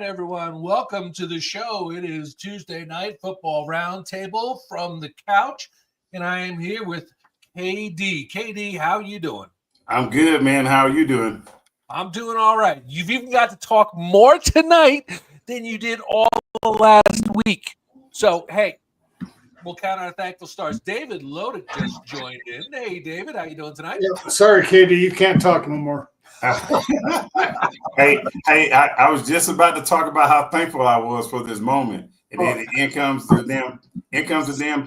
Everyone, welcome to the show. It is Tuesday night football roundtable from the couch, and I am here with KD. KD, how you doing? I'm good, man. How are you doing? I'm doing all right. You've even got to talk more tonight than you did all last week. So, hey, we'll count our thankful stars. David Lodick just joined in. Hey, David, how you doing tonight? Yeah, sorry, KD, you can't talk no more. Hey, I was just about to talk about how thankful I was for this moment, and then in comes the damn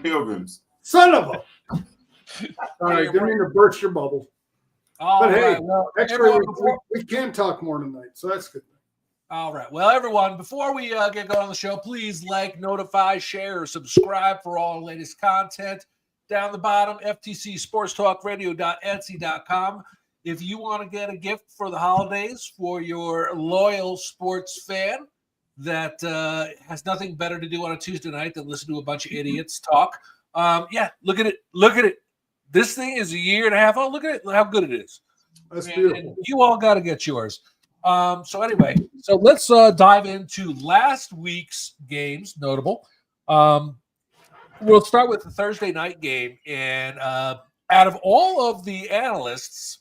pilgrims. Son of a! All right, didn't mean to burst your bubble. But hey, well, we can talk more tonight, so that's good. All right. Well, everyone, before we get going on the show, please like, notify, share, or subscribe for all the latest content. Down the bottom, ftcsportstalkradio.etsy.com. If you want to get a gift for the holidays for your loyal sports fan that has nothing better to do on a Tuesday night than listen to a bunch of idiots talk, look at it. Look at it. This thing is a year and a half old. Look at it, how good it is. That's beautiful. And you all got to get yours. So anyway, let's dive into last week's games, notable. We'll start with the Thursday night game. And out of all of the analysts,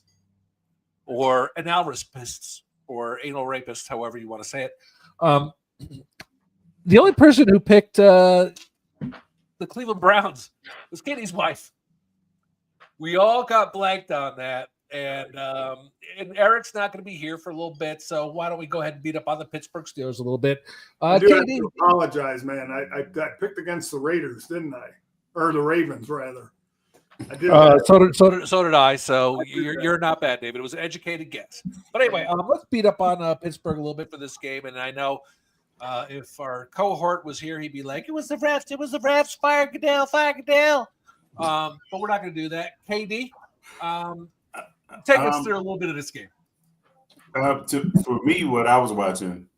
or analrapists, or anal rapists, however you want to say it. The only person who picked the Cleveland Browns was Katie's wife. We all got blanked on that, and Eric's not going to be here for a little bit, so why don't we go ahead and beat up on the Pittsburgh Steelers a little bit? I do have to apologize, man. I picked against the Raiders, didn't I? Or the Ravens, rather. I did so did I. So you're not bad, David. It was an educated guess. But anyway, let's beat up on Pittsburgh a little bit for this game. And I know if our cohort was here, he'd be like, "It was the refs. It was the refs. Fire Goodell. Fire Goodell." But we're not going to do that. KD, take us through a little bit of this game. For me, what I was watching,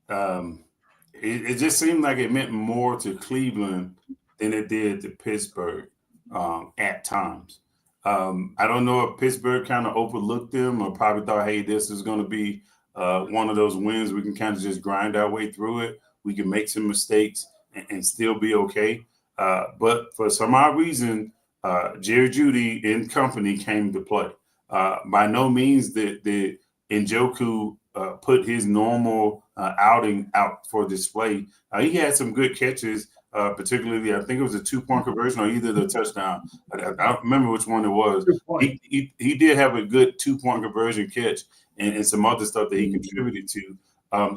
it just seemed like it meant more to Cleveland than it did to Pittsburgh. At times. I don't know if Pittsburgh kind of overlooked them or probably thought, hey, this is going to be one of those wins. We can kind of just grind our way through it. We can make some mistakes and still be okay. But for some odd reason, Jerry Jeudy and company came to play. By no means did Njoku put his normal outing out for display. He had some good catches. Particularly, I think it was a 2-point conversion or either the touchdown. I don't remember which one it was. He did have a good 2-point conversion catch and some other stuff that he contributed to.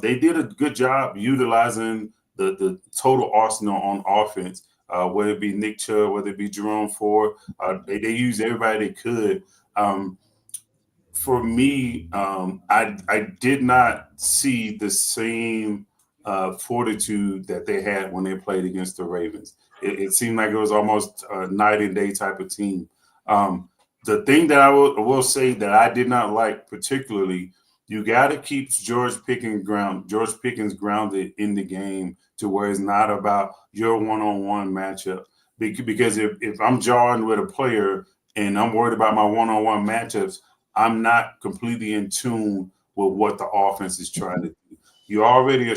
They did a good job utilizing the total arsenal on offense, whether it be Nick Chubb, whether it be Jerome Ford. They used everybody they could. For me, I did not see the same fortitude that they had when they played against the Ravens. It seemed like it was almost a night and day type of team. The thing that I will say that I did not like particularly, you got to keep George Pickens grounded in the game to where it's not about your one-on-one matchup. Because if I'm jarring with a player and I'm worried about my one-on-one matchups, I'm not completely in tune with what the offense is trying to do. You're already a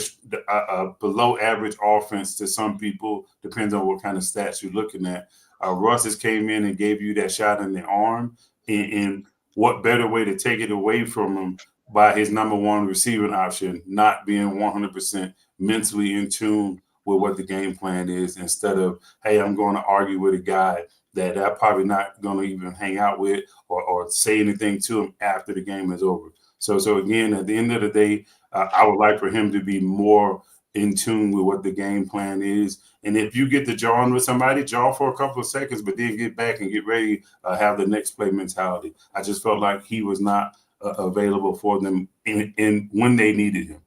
below average offense to some people, depends on what kind of stats you're looking at. Russ has came in and gave you that shot in the arm, and what better way to take it away from him by his number one receiving option not being 100% mentally in tune with what the game plan is, instead of, hey, I'm going to argue with a guy that I'm probably not going to even hang out with or say anything to him after the game is over. So again, at the end of the day, I would like for him to be more in tune with what the game plan is. And if you get to jawing with somebody, jaw for a couple of seconds, but then get back and get ready, have the next play mentality. I just felt like he was not available for them in when they needed him.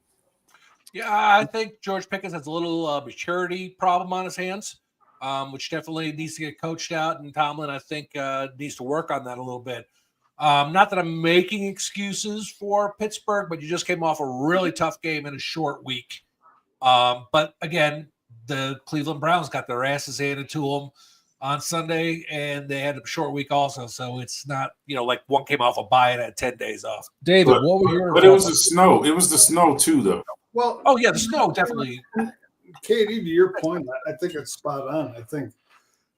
Yeah, I think George Pickens has a little maturity problem on his hands, which definitely needs to get coached out. And Tomlin, I think, needs to work on that a little bit. Not that I'm making excuses for Pittsburgh, but you just came off a really tough game in a short week. But again, the Cleveland Browns got their asses handed to them on Sunday, and they had a short week also. So it's not, like one came off a bye and had 10 days off. David, what were your? But it was the snow. It was the snow too, though. Well, oh yeah, the snow definitely. Katie, to your point, I think it's spot on. I think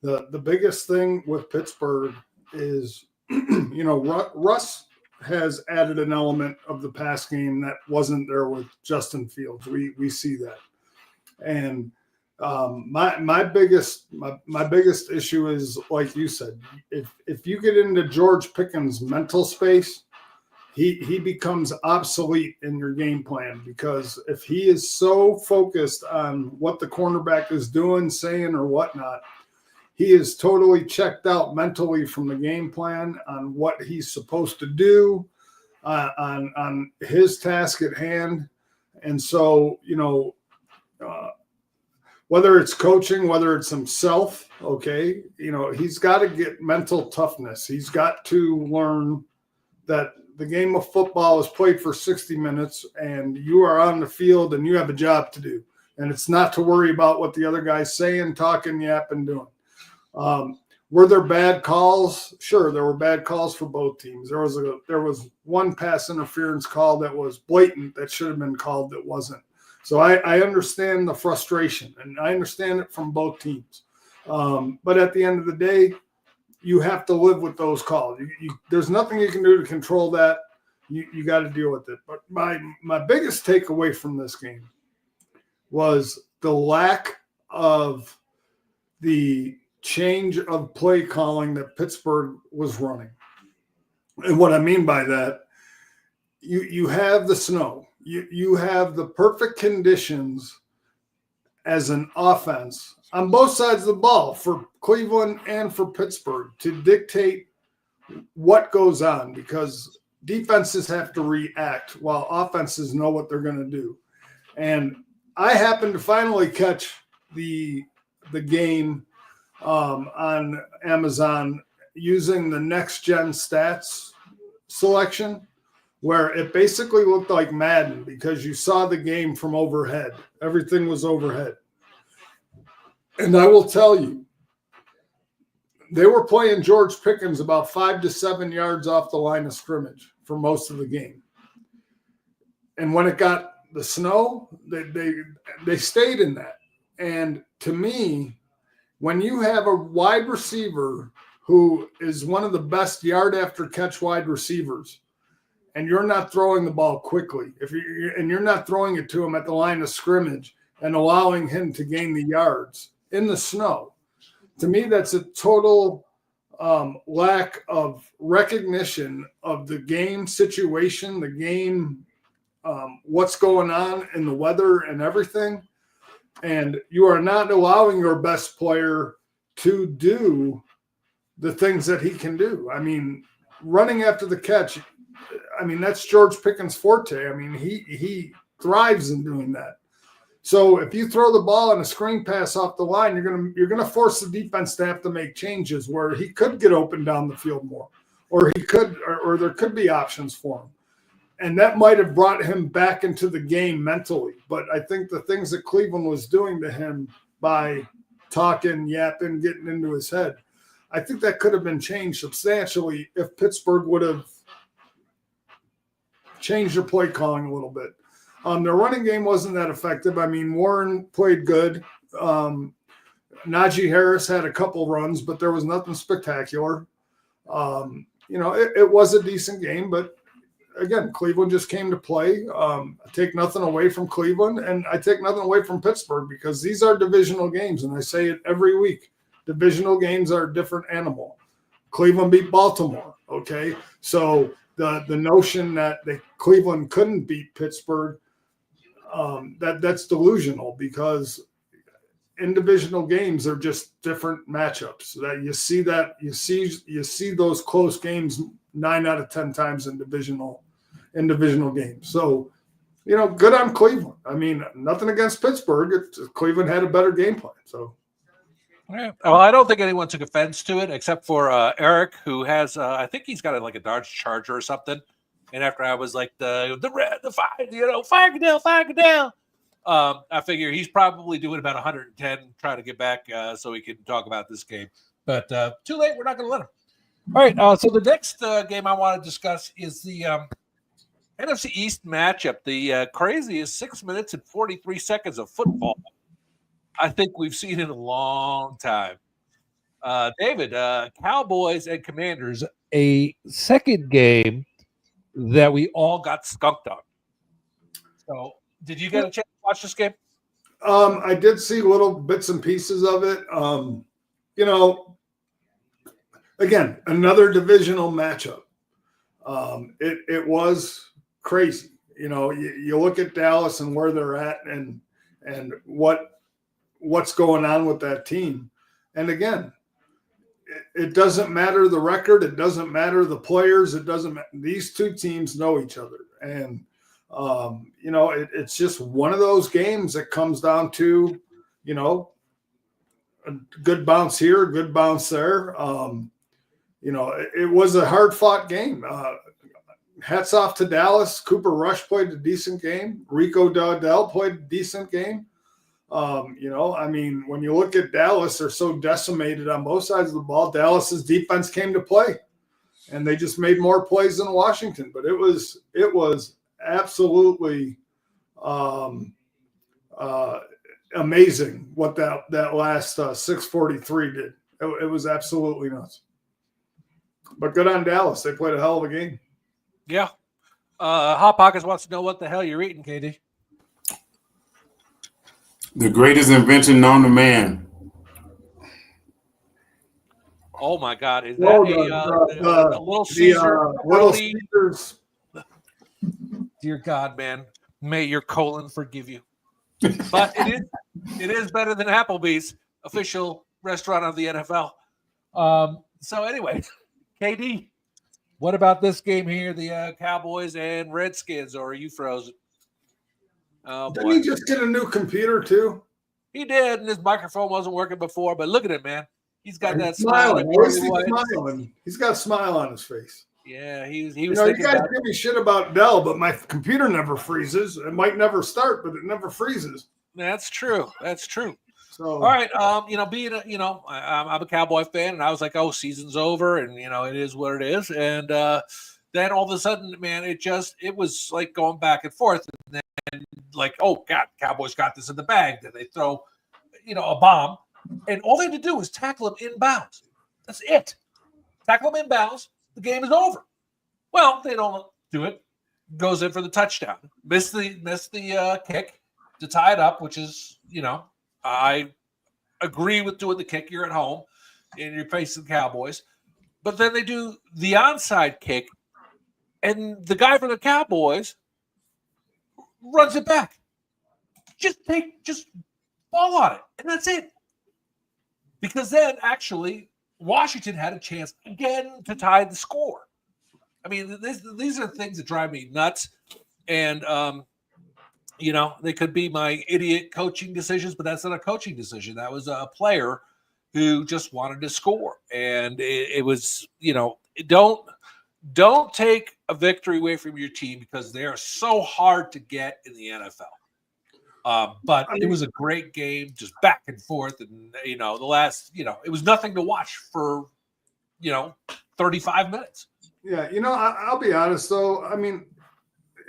the biggest thing with Pittsburgh is, Russ has added an element of the pass game that wasn't there with Justin Fields. We see that, and my biggest issue is, like you said, if you get into George Pickens' mental space, he becomes obsolete in your game plan, because if he is so focused on what the cornerback is doing, saying, or whatnot, he is totally checked out mentally from the game plan on what he's supposed to do, on his task at hand. And so, whether it's coaching, whether it's himself, okay, he's got to get mental toughness. He's got to learn that the game of football is played for 60 minutes and you are on the field and you have a job to do. And it's not to worry about what the other guy's saying, talking, yapping, doing. Were there bad calls? Sure, there were bad calls for both teams. There was one pass interference call that was blatant that should have been called that wasn't. So I understand the frustration, and I understand it from both teams. But at the end of the day, you have to live with those calls. There's nothing you can do to control that. You got to deal with it. But my biggest takeaway from this game was the lack of the change of play calling that Pittsburgh was running. And what I mean by that, you have the snow. You have the perfect conditions as an offense on both sides of the ball for Cleveland and for Pittsburgh to dictate what goes on, because defenses have to react while offenses know what they're going to do. And I happened to finally catch the game on Amazon using the next gen stats selection, where it basically looked like Madden because you saw the game from overhead. Everything was overhead. And I will tell you, they were playing George Pickens about 5 to 7 yards off the line of scrimmage for most of the game. And when it got the snow, they stayed in that. And to me, when you have a wide receiver who is one of the best yard after catch wide receivers, and you're not throwing the ball quickly, and you're not throwing it to him at the line of scrimmage and allowing him to gain the yards in the snow, to me, that's a total lack of recognition of the game situation, the game, what's going on in the weather and everything. And you are not allowing your best player to do the things that he can do. I mean, running after the catch, that's George Pickens' forte. He thrives in doing that. So if you throw the ball on a screen pass off the line, you're gonna force the defense to have to make changes where he could get open down the field more, or there could be options for him. And that might have brought him back into the game mentally. But I think the things that Cleveland was doing to him by talking, yapping, getting into his head, I think that could have been changed substantially if Pittsburgh would have changed their play calling a little bit. Their running game wasn't that effective. Warren played good. Najee Harris had a couple runs, but there was nothing spectacular. It was a decent game, but again, Cleveland just came to play. I take nothing away from Cleveland, and I take nothing away from Pittsburgh, because these are divisional games, and I say it every week. Divisional games are a different animal. Cleveland beat Baltimore, okay? So the notion that Cleveland couldn't beat Pittsburgh, that's delusional, because in divisional games they're just different matchups. That you see those close games 9 out of 10 times in divisional games. So, good on Cleveland. I mean, nothing against Pittsburgh. Cleveland had a better game plan. So, yeah. Well, I don't think anyone took offense to it except for Eric, who has I think he's got like a Dodge Charger or something. And after I was like the fire down. I figure he's probably doing about 110, trying to get back so he can talk about this game. But too late. We're not going to let him. All right. So the next game I want to discuss is the NFC East matchup. The craziest 6 minutes and 43 seconds of football I think we've seen in a long time. David, Cowboys and Commanders, a second game that we all got skunked on. So did you get a chance to watch this game? I did see little bits and pieces of it. Again, another divisional matchup. It was crazy. You look at Dallas and where they're at and what's going on with that team. And again, it doesn't matter the record. It doesn't matter the players. It doesn't matter. These two teams know each other. And, it's just one of those games that comes down to, a good bounce here, a good bounce there. It was a hard-fought game. Hats off to Dallas. Cooper Rush played a decent game. Rico Dowdell played a decent game. When you look at Dallas, they're so decimated on both sides of the ball. Dallas's defense came to play, and they just made more plays than Washington. But it was absolutely amazing what that last 6:43 did. It was absolutely nuts. But good on Dallas. They played a hell of a game. Yeah. Hot Pockets wants to know what the hell you're eating, KD. The greatest invention known to man. Oh my God! Is that a Little Caesar? Little Caesars. Dear God, man, may your colon forgive you. But it is better than Applebee's, official restaurant of the NFL. So anyway, KD, what about this game here? The Cowboys and Redskins, or are you frozen? Didn't he just get a new computer too? He did, and his microphone wasn't working before. But look at him, man. He's got that smiling. smile. He's got a smile on his face. Yeah, he was. You guys give me shit about Dell, but my computer never freezes. It might never start, but it never freezes. That's true. That's true. So all right, I'm a Cowboy fan, and I was like, oh, season's over, and it is what it is. And then all of a sudden, man, it was like going back and forth, and then like, oh God, Cowboys got this in the bag. Then they throw, a bomb, and all they had to do was tackle him inbounds. That's it. Tackle him inbounds. The game is over. Well, they don't do it. Goes in for the touchdown. Missed the kick to tie it up, which is, I agree with doing the kick. You're at home and you're facing the Cowboys. But then they do the onside kick, and the guy from the Cowboys runs it back. Just ball on it, and that's it. Because then actually Washington had a chance again to tie the score. I mean, these are things that drive me nuts. And, they could be my idiot coaching decisions, but that's not a coaching decision. That was a player who just wanted to score. And it was, don't take a victory away from your team because they are so hard to get in the NFL. But it was a great game, just back and forth. And, the last, it was nothing to watch for, 35 minutes. Yeah. I'll be honest though. I mean,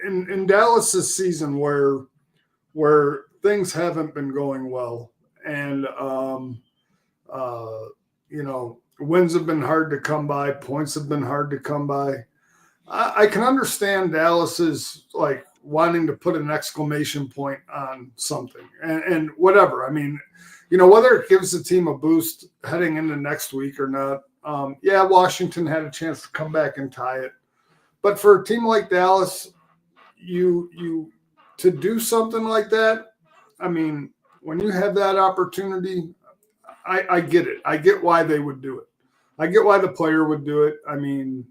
in Dallas's season where things haven't been going well and, wins have been hard to come by, points have been hard to come by. I can understand Dallas's like wanting to put an exclamation point on something and whatever. I mean, whether it gives the team a boost heading into next week or not. Washington had a chance to come back and tie it. But for a team like Dallas, you to do something like that, I mean, when you have that opportunity, I get it. I get why they would do it. I get why the player would do it. I mean,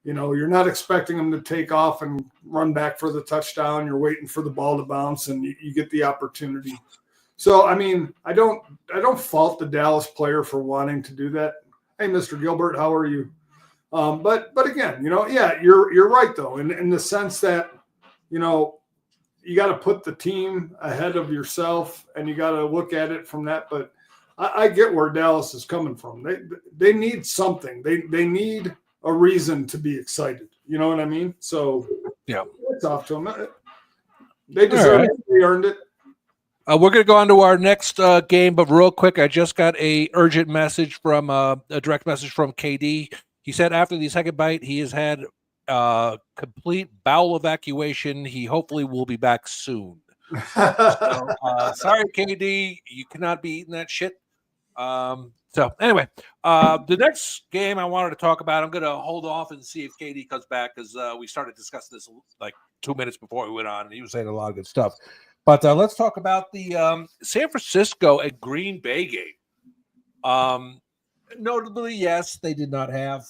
you know, you're not expecting them to take off and run back for the touchdown. You're waiting for the ball to bounce, and you get the opportunity. So, I mean, I don't fault the Dallas player for wanting to do that. Hey, Mr. Gilbert, how are you? But again, you know, yeah, you're right though, in the sense that, you know, you got to put the team ahead of yourself, and you got to look at it from that. But I get where Dallas is coming from. They need something. They need a reason to be excited. You know what I mean? So yeah, it's off to them. They deserve it. They earned it. We're going to go on to our next game, but real quick, I just got a urgent message from a direct message from KD. He said after the second bite, he has had complete bowel evacuation. He hopefully will be back soon. So, sorry, KD, you cannot be eating that shit. So anyway, the next game I wanted to talk about, I'm going to hold off and see if KD comes back, because we started discussing this like 2 minutes before we went on, and he was saying a lot of good stuff. But let's talk about the San Francisco and Green Bay game. Notably, yes, they did not have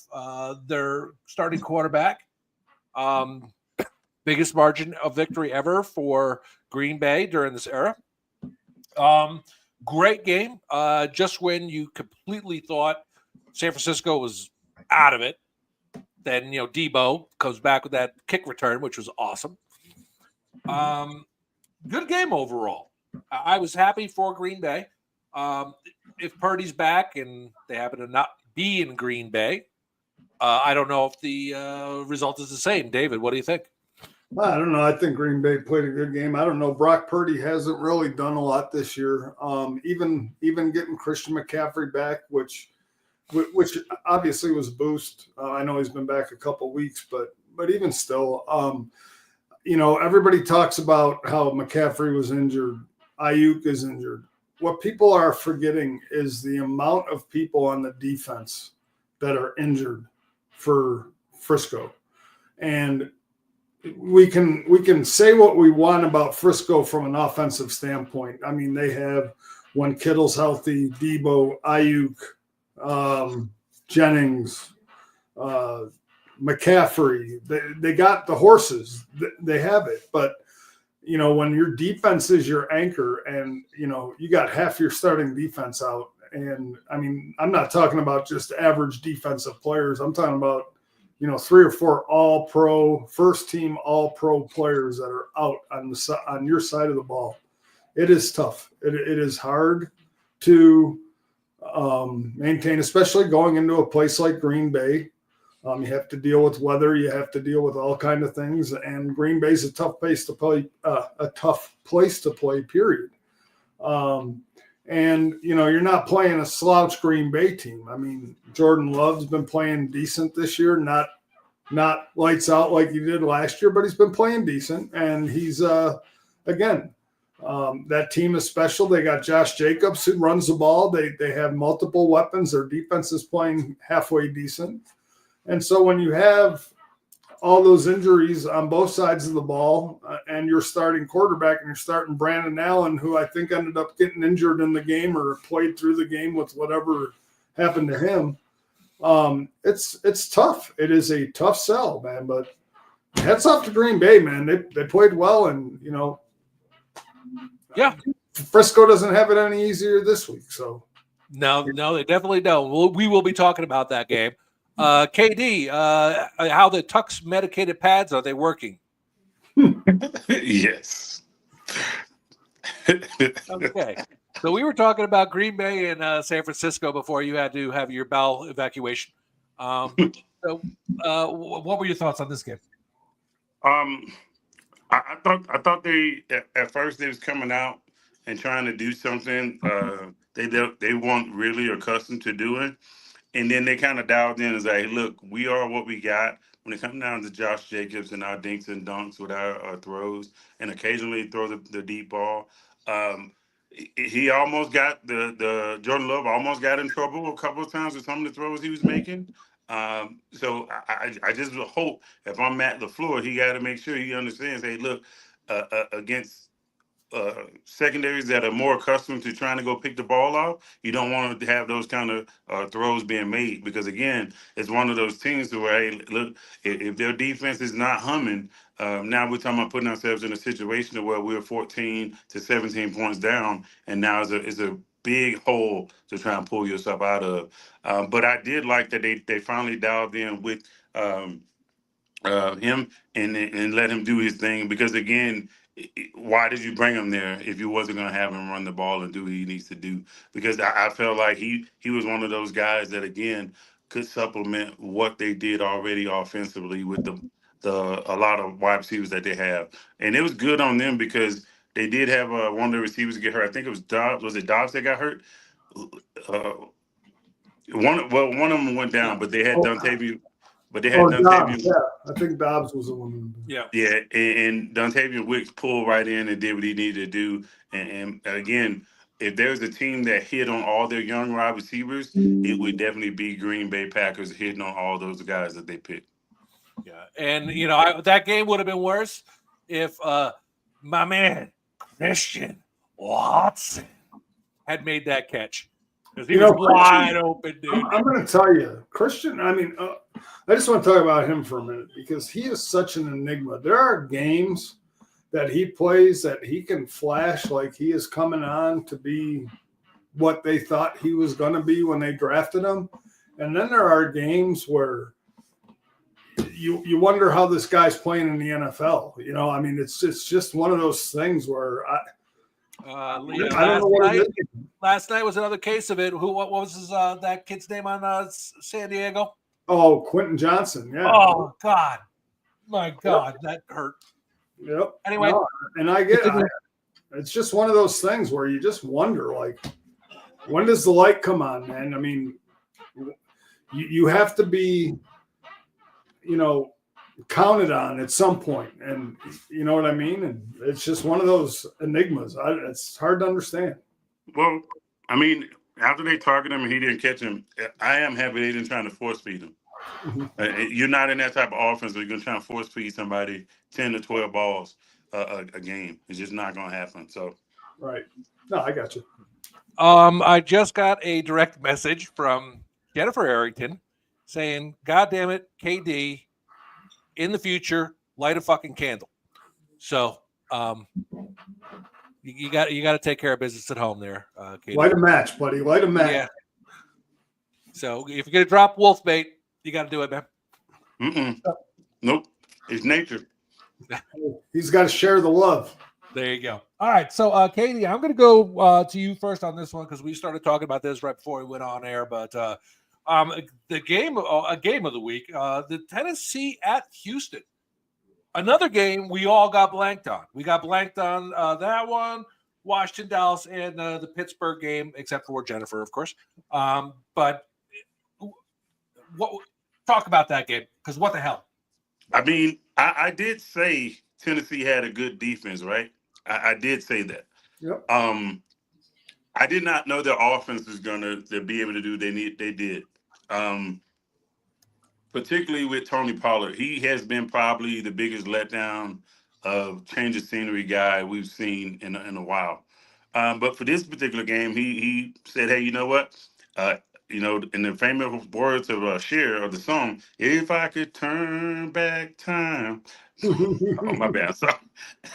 their starting quarterback. Biggest margin of victory ever for Green Bay during this era. Great game. Just when you completely thought San Francisco was out of it, then, you know, Debo comes back with that kick return, which was awesome. Good game overall. I was happy for Green Bay. If Purdy's back and they happen to not be in Green Bay, I don't know if the result is the same. David, what do you think? I don't know. I think Green Bay played a good game. I don't know. Brock Purdy hasn't really done a lot this year. Even getting Christian McCaffrey back, which obviously was a boost. I know he's been back a couple weeks, but even still, you know, everybody talks about how McCaffrey was injured. Ayuk is injured. What people are forgetting is the amount of people on the defense that are injured for Frisco. And we can say what we want about Frisco from an offensive standpoint. I mean, they have, when Kittle's healthy, Debo, Ayuk, Jennings, McCaffrey, they got the horses. They have it. But, you know, when your defense is your anchor and, you know, you got half your starting defense out. And, I mean, I'm not talking about just average defensive players. I'm talking about, you know, 3 or 4 all-pro, first-team all-pro players that are out on your side of the ball. It is tough. It is hard to maintain, especially going into a place like Green Bay. You have to deal with weather. You have to deal with all kinds of things. And Green Bay's a tough place to play. Period. And you know, you're not playing a slouch Green Bay team. I mean, Jordan Love's been playing decent this year. Not lights out like he did last year, but he's been playing decent. And he's again. That team is special. They got Josh Jacobs who runs the ball. They have multiple weapons. Their defense is playing halfway decent. And so when you have all those injuries on both sides of the ball and you're starting quarterback and you're starting Brandon Allen, who I think ended up getting injured in the game or played through the game with whatever happened to him, it's tough. It is a tough sell, man. But hats off to Green Bay, man. They played well, and, you know, yeah, Frisco doesn't have it any easier this week. So no, they definitely don't. We will be talking about that game. KD, how the Tux medicated pads, are they working? Yes. Okay. So we were talking about Green Bay and San Francisco before you had to have your bowel evacuation. So what were your thoughts on this game? I thought they at first they was coming out and trying to do something they weren't really accustomed to doing. And then they kind of dialed in and say, hey, look, we are what we got. When it comes down to Josh Jacobs and our dinks and dunks with our throws, and occasionally throw the deep ball, he almost got the Jordan Love almost got in trouble a couple of times with some of the throws he was making. So I just hope if I'm Matt LaFleur, he got to make sure he understands, hey, look, against secondaries that are more accustomed to trying to go pick the ball off. You don't want to have those kind of throws being made because, again, it's one of those teams where, hey, look, if their defense is not humming, now we're talking about putting ourselves in a situation where we're 14 to 17 points down, and now it's a big hole to try and pull yourself out of. But I did like that they finally dialed in with him and let him do his thing because, again, why did you bring him there if you wasn't going to have him run the ball and do what he needs to do? Because I felt like he was one of those guys that, again, could supplement what they did already offensively with the a lot of wide receivers that they have. And it was good on them because they did have one of the receivers get hurt. I think it was Dobbs. Was it Dobbs that got hurt? One of them went down, but they had Dontavian. But they had Dobbs, yeah, I think Dobbs was the one. Yeah, and Dontavian Wicks pulled right in and did what he needed to do. And again, if there's a team that hit on all their young wide receivers, it would definitely be Green Bay Packers hitting on all those guys that they picked. Yeah, and that game would have been worse if my man Christian Watson had made that catch because he was wide open, dude. I'm going to tell you, Christian. I mean, I just want to talk about him for a minute because he is such an enigma. There are games that he plays that he can flash like he is coming on to be what they thought he was going to be when they drafted him, and then there are games where you wonder how this guy's playing in the NFL. I mean, it's just one of those things where I don't know what it is. Last night was another case of it. What was that kid's name on San Diego? Oh, Quentin Johnson. Yeah. Oh God, my God, that hurt. Yep. Anyway, and I get it's just one of those things where you just wonder, like, when does the light come on, man? I mean, you have to be, counted on at some point, and you know what I mean? And it's just one of those enigmas. It's hard to understand. Well, I mean, after they targeted him and he didn't catch him, I am happy they didn't try to force feed him. You're not in that type of offense where you're going to try and force feed somebody 10 to 12 balls a game. It's just not going to happen. So, right. No, I got you. I just got a direct message from Jennifer Arrington saying, "God damn it, KD, in the future, light a fucking candle." So, you got to take care of business at home there, KD. Light a match, buddy. Light a match. Yeah. So if you're gonna drop wolf bait, you got to do it, man. Nope. It's nature. He's got to share the love. There you go. All right. So, Katie, I'm going to go to you first on this one because we started talking about this right before we went on air. But the game of the week, the Tennessee at Houston. Another game we all got blanked on. We got blanked on that one, Washington, Dallas, and the Pittsburgh game, except for Jennifer, of course. But talk about that game because what the hell? I mean, I did say Tennessee had a good defense, right? I did say that. Yep. I did not know their offense was going to be able to do they did. Particularly with Tony Pollard. He has been probably the biggest letdown of change of scenery guy we've seen in a while. But for this particular game, he said, hey, you know what? In the famous words of Cher of the song, if I could turn back time. Oh, my bad.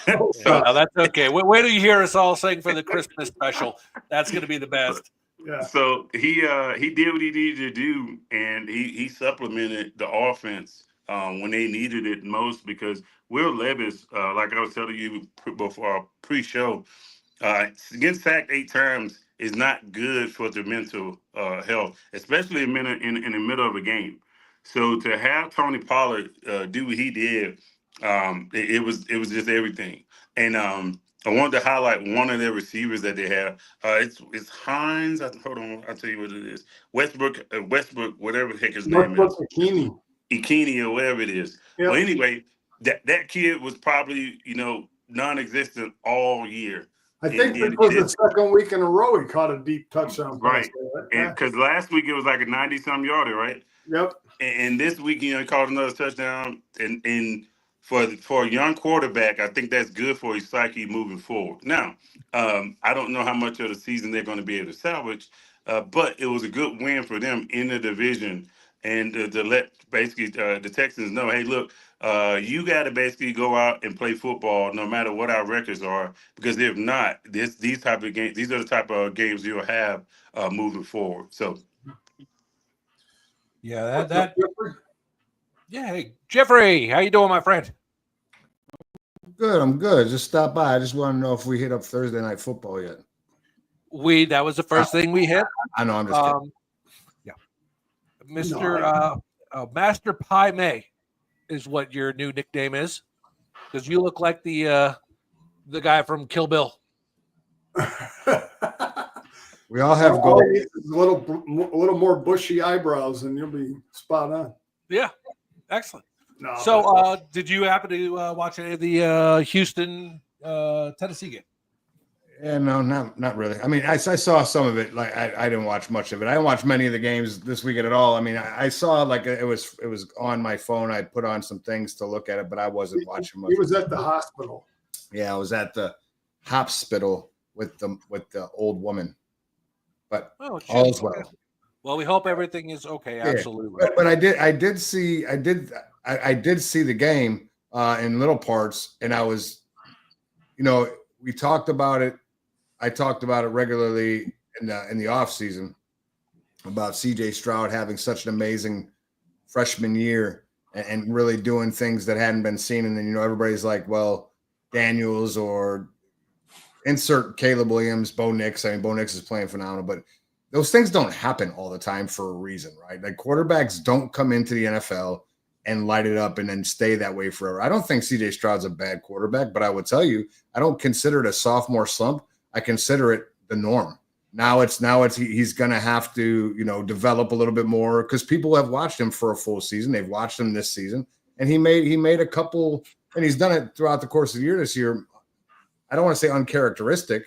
No, that's okay. Wait till you hear us all sing for the Christmas special. That's going to be the best. Yeah. So he did what he needed to do, and he supplemented the offense when they needed it most because Will Levis, like I was telling you before pre-show, getting sacked 8 times is not good for the mental health, especially in the middle of a game. So to have Tony Pollard do what he did, it was just everything. And I wanted to highlight one of their receivers that they have. It's Hines. Hold on, I'll tell you what it is. Westbrook, whatever the heck his name is. Ikini or whatever it is. Yep. Well, anyway, that kid was probably non-existent all year. I think it was the second week in a row he caught a deep touchdown. Right, and because last week it was like a 90-some yarder, right? Yep. And this week, he caught another touchdown, and for a young quarterback, I think that's good for his psyche moving forward. Now, I don't know how much of the season they're going to be able to salvage, but it was a good win for them in the division, and to let basically the Texans know, hey, look, you got to basically go out and play football no matter what our records are, because if not, these type of games, these are the type of games you'll have moving forward. So, Yeah, that. Yeah, hey Jeffrey, how you doing, my friend? Good, I'm good. Just stop by. I just want to know if we hit up Thursday night football yet. That was the first thing we hit. I know, I'm just kidding. Yeah, Mr. Master Pie May is what your new nickname is, because you look like the guy from Kill Bill. We all have goals. goals. A little more bushy eyebrows, and you'll be spot on. Yeah, excellent. No, so, did you happen to watch any of the Houston Tennessee game? Yeah, no, not really. I mean, I saw some of it. Like I didn't watch much of it. I didn't watch many of the games this weekend at all. I mean, I saw like it was on my phone. I put on some things to look at it, but I wasn't watching much. He was at the hospital. Yeah, I was at the hospital with the old woman. But all's well. Well, we hope everything is okay. Yeah. Absolutely. But I did see the game in little parts, and I was, we talked about it. I talked about it regularly in the off season about CJ Stroud having such an amazing freshman year and really doing things that hadn't been seen. And then, everybody's like, well, Daniels or insert Caleb Williams, Bo Nix. I mean, Bo Nix is playing phenomenal, but those things don't happen all the time for a reason, right? Like quarterbacks don't come into the NFL and light it up and then stay that way forever. I don't think CJ Stroud's a bad quarterback, but I would tell you, I don't consider it a sophomore slump. I consider it the norm. Now it's he's going to have to, develop a little bit more because people have watched him for a full season. They've watched him this season, and he made a couple, and he's done it throughout the course of the year this year. I don't want to say uncharacteristic,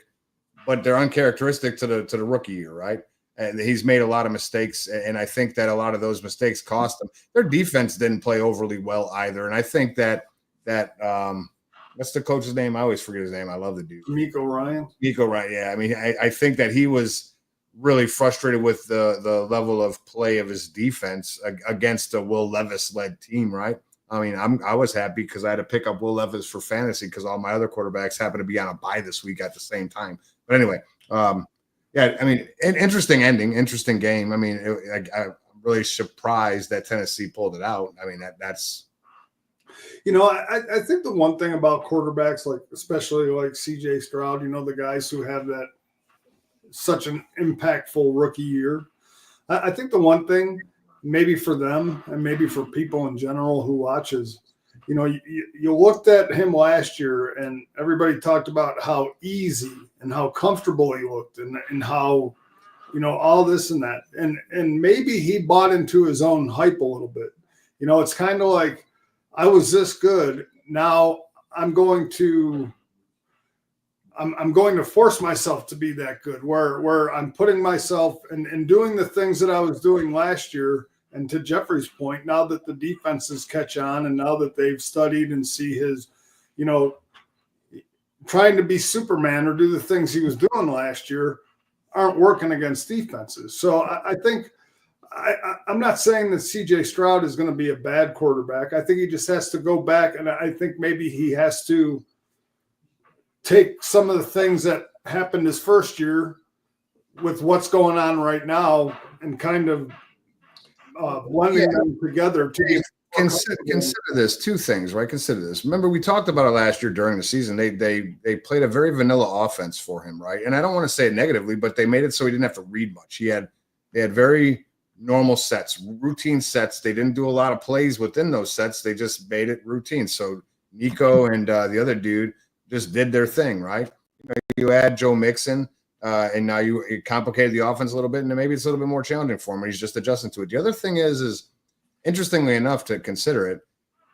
but they're uncharacteristic to the rookie year, right? And he's made a lot of mistakes, and I think that a lot of those mistakes cost them. Their defense didn't play overly well either, and I think that what's the coach's name? I always forget his name. I love the dude. Nico Ryan. Yeah. I mean, I think that he was really frustrated with the level of play of his defense against a Will Levis-led team, right? I mean, I was happy because I had to pick up Will Levis for fantasy because all my other quarterbacks happened to be on a bye this week at the same time. But anyway, yeah, I mean, an interesting ending, interesting game. I mean, I'm really surprised that Tennessee pulled it out. I mean, that's. I think the one thing about quarterbacks, like especially like CJ Stroud, the guys who have that such an impactful rookie year, I think the one thing maybe for them and maybe for people in general who watches, you looked at him last year and everybody talked about how easy and how comfortable he looked and how, all this and that. And maybe he bought into his own hype a little bit. It's kind of like, I was this good. Now I'm going to force myself to be that good where I'm putting myself and doing the things that I was doing last year. And to Jeffrey's point, now that the defenses catch on and now that they've studied and see his, trying to be Superman or do the things he was doing last year aren't working against defenses. So I think I'm not saying that CJ Stroud is going to be a bad quarterback. I think he just has to go back, and I think maybe he has to take some of the things that happened his first year with what's going on right now and kind of blending them together to consider this two things, right? Consider this. Remember, we talked about it last year during the season. They played a very vanilla offense for him, right? And I don't want to say it negatively, but they made it so he didn't have to read much. They had very normal sets, routine sets. They didn't do a lot of plays within those sets. They just made it routine. So Nico and the other dude just did their thing, right? You add Joe Mixon, and now you complicated the offense a little bit, and maybe it's a little bit more challenging for him. And he's just adjusting to it. The other thing is interestingly enough to consider it,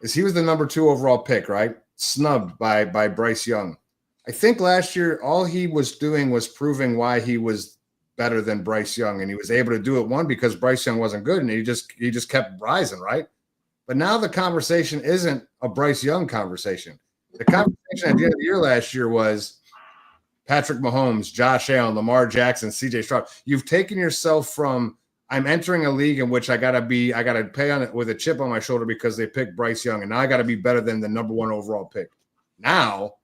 is he was the number 2 overall pick, right? Snubbed by Bryce Young. I think last year all he was doing was proving why he was better than Bryce Young, and he was able to do it, one, because Bryce Young wasn't good, and he just kept rising, right? But now the conversation isn't a Bryce Young conversation. The conversation at the end of the year last year was Patrick Mahomes, Josh Allen, Lamar Jackson, CJ Stroud. You've taken yourself from I'm entering a league in which I gotta pay on it with a chip on my shoulder because they picked Bryce Young, and now I gotta be better than the number 1 overall pick. Now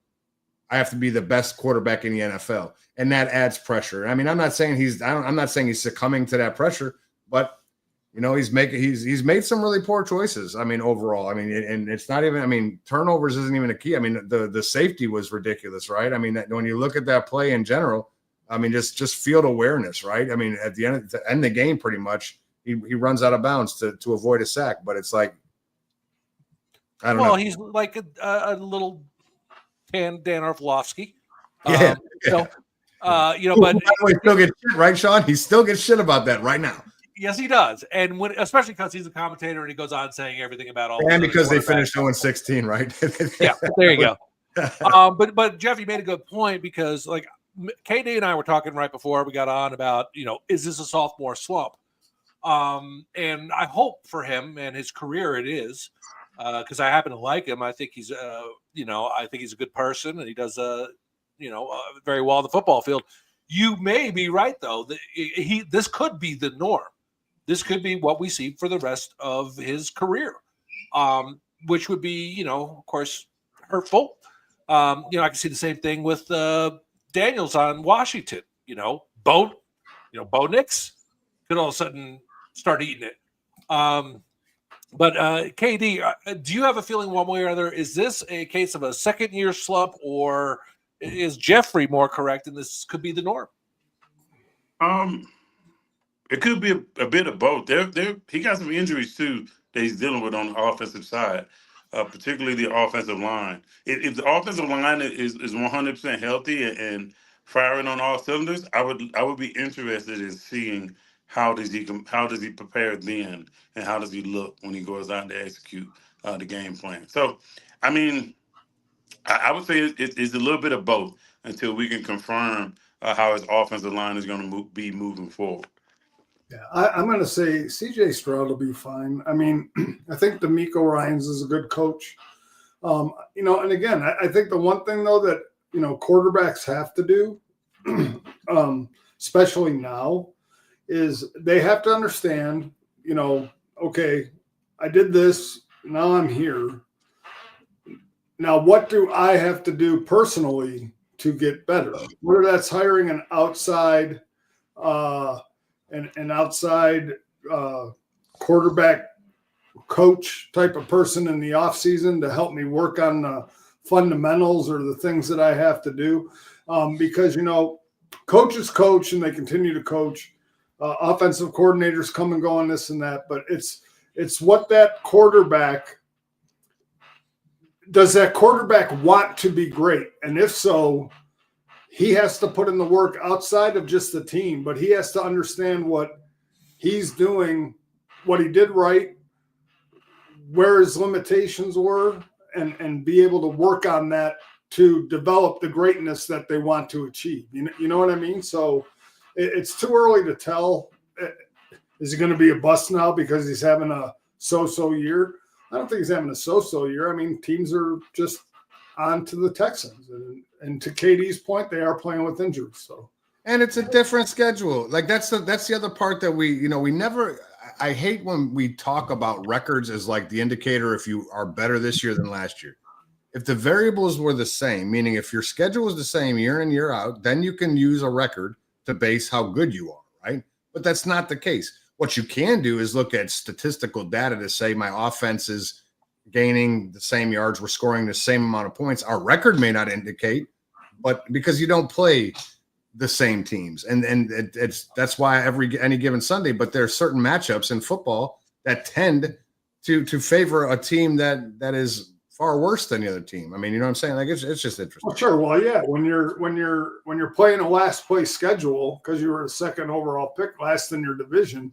I have to be the best quarterback in the NFL, and that adds pressure. I mean, I'm not saying he's succumbing to that pressure, but you know, he's made some really poor choices. I mean, overall, I mean, and it's not even. I mean, turnovers isn't even a key. I mean, the safety was ridiculous, right? I mean, when you look at that play in general, I mean, just field awareness, right? I mean, at the end of the game, pretty much, he runs out of bounds to avoid a sack. But it's like, I don't know. Well, he's like a little Dan Orlovsky. Yeah. So, you know, but he still gets shit, right, Sean? He still gets shit about that right now. Yes, he does, and especially because he's a commentator and he goes on saying everything about all. And because they finished 0-16, right? Yeah, there you go. But Jeff, you made a good point because like KD and I were talking right before we got on about, you know, is this a sophomore slump? And I hope for him and his career it is, because I happen to like him. I think he's, you know, I think he's a good person and he does, you know, very well on the football field. You may be right though. This could be the norm. This could be what we see for the rest of his career, which would be, you know, of course, hurtful. You know, I can see the same thing with Daniels on Washington. You know, Bo Nix could all of a sudden start eating it. But KD, do you have a feeling one way or other? Is this a case of a second-year slump, or is Jeffrey more correct, and this could be the norm? It could be a bit of both. He got some injuries too that he's dealing with on the offensive side, particularly the offensive line. If the offensive line is 100% healthy and firing on all cylinders, I would be interested in seeing how does he prepare then, and how does he look when he goes out to execute the game plan. So, I mean, I would say it's a little bit of both until we can confirm how his offensive line is going to be moving forward. Yeah, I'm going to say CJ Stroud will be fine. I mean, I think DeMeco Ryans is a good coach. You know, and again, I think the one thing though that, you know, quarterbacks have to do, especially now, is they have to understand, you know, okay, I did this, now I'm here. Now, what do I have to do personally to get better? Whether that's hiring an outside an outside quarterback coach type of person in the offseason to help me work on the fundamentals or the things that I have to do. Because, you know, coaches coach and they continue to coach. Offensive coordinators come and go on this and that, but it's what that quarterback – does that quarterback want to be great? And if so, he has to put in the work outside of just the team, but he has to understand what he's doing, what he did right, where his limitations were, and be able to work on that to develop the greatness that they want to achieve. You know what I mean? So it's too early to tell. Is he going to be a bust now because he's having a so-so year? I don't think he's having a so-so year. I mean, teams are just on to the Texans. And to KD's point, they are playing with injuries. So, and it's a different schedule. Like that's the other part that we never. I hate when we talk about records as like the indicator if you are better this year than last year. If the variables were the same, meaning if your schedule is the same year in, year out, then you can use a record to base how good you are, right? But that's not the case. What you can do is look at statistical data to say my offense is gaining the same yards, we're scoring the same amount of points. Our record may not indicate, but because you don't play the same teams, and that's why any given Sunday. But there are certain matchups in football that tend to favor a team that is far worse than the other team. I mean, you know what I'm saying? Like it's just interesting. Well, sure. Well, yeah. When you're playing a last place schedule because you were a second overall pick, last in your division,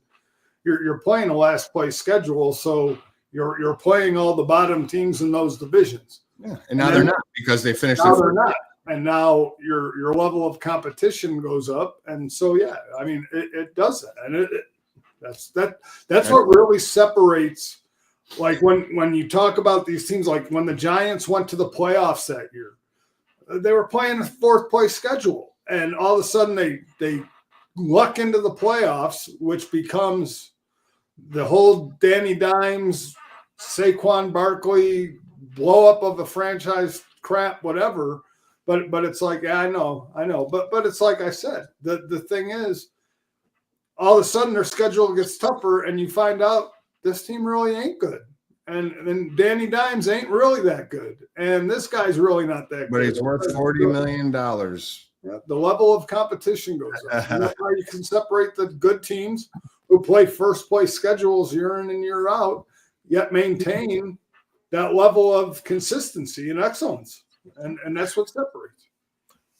you're playing a last place schedule, so you're playing all the bottom teams in those divisions. Yeah, and now they're not because they finished. Now they're not, and now your level of competition goes up, and so yeah, I mean it does that, and that's what really separates Like when you talk about these teams, like when the Giants went to the playoffs that year, they were playing a fourth place schedule, and all of a sudden they luck into the playoffs, which becomes the whole Danny Dimes, Saquon Barkley blow up of a franchise crap, whatever. But it's like, yeah, I know. But it's like I said, the thing is, all of a sudden their schedule gets tougher, and you find out this team really ain't good. And Danny Dimes ain't really that good. And this guy's really not that good. But he's worth $40 million. Yeah, the level of competition goes up. You know how you can separate the good teams who play first place schedules year in and year out, yet maintain that level of consistency and excellence. And that's what separates.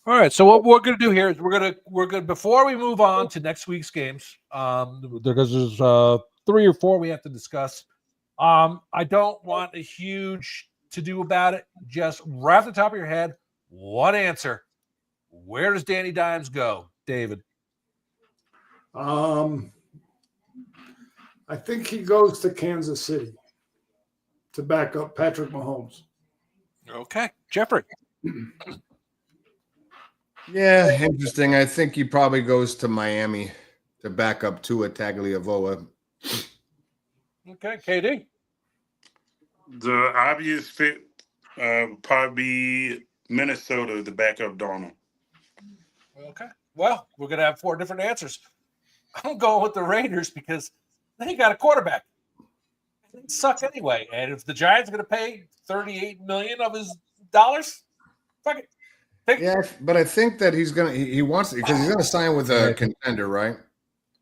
All right. So what we're going to do here is we're going to before we move on to next week's games, because there's 3 or 4 we have to discuss. I don't want a huge to do about it. Just right off the top of your head, one answer. Where does Danny Dimes go, David? I think he goes to Kansas City to back up Patrick Mahomes. Okay. Jeffrey. Yeah, interesting. I think he probably goes to Miami to back up Tua Tagovailoa. Okay. KD. The obvious fit would probably be Minnesota to back up Darnold. Okay. Well, we're going to have 4 different answers. I'm going with the Raiders because they got a quarterback. They suck anyway. And if the Giants are going to pay $38 million of his dollars, fuck it. Yeah, but I think that he wants it because he's gonna sign with a contender, right?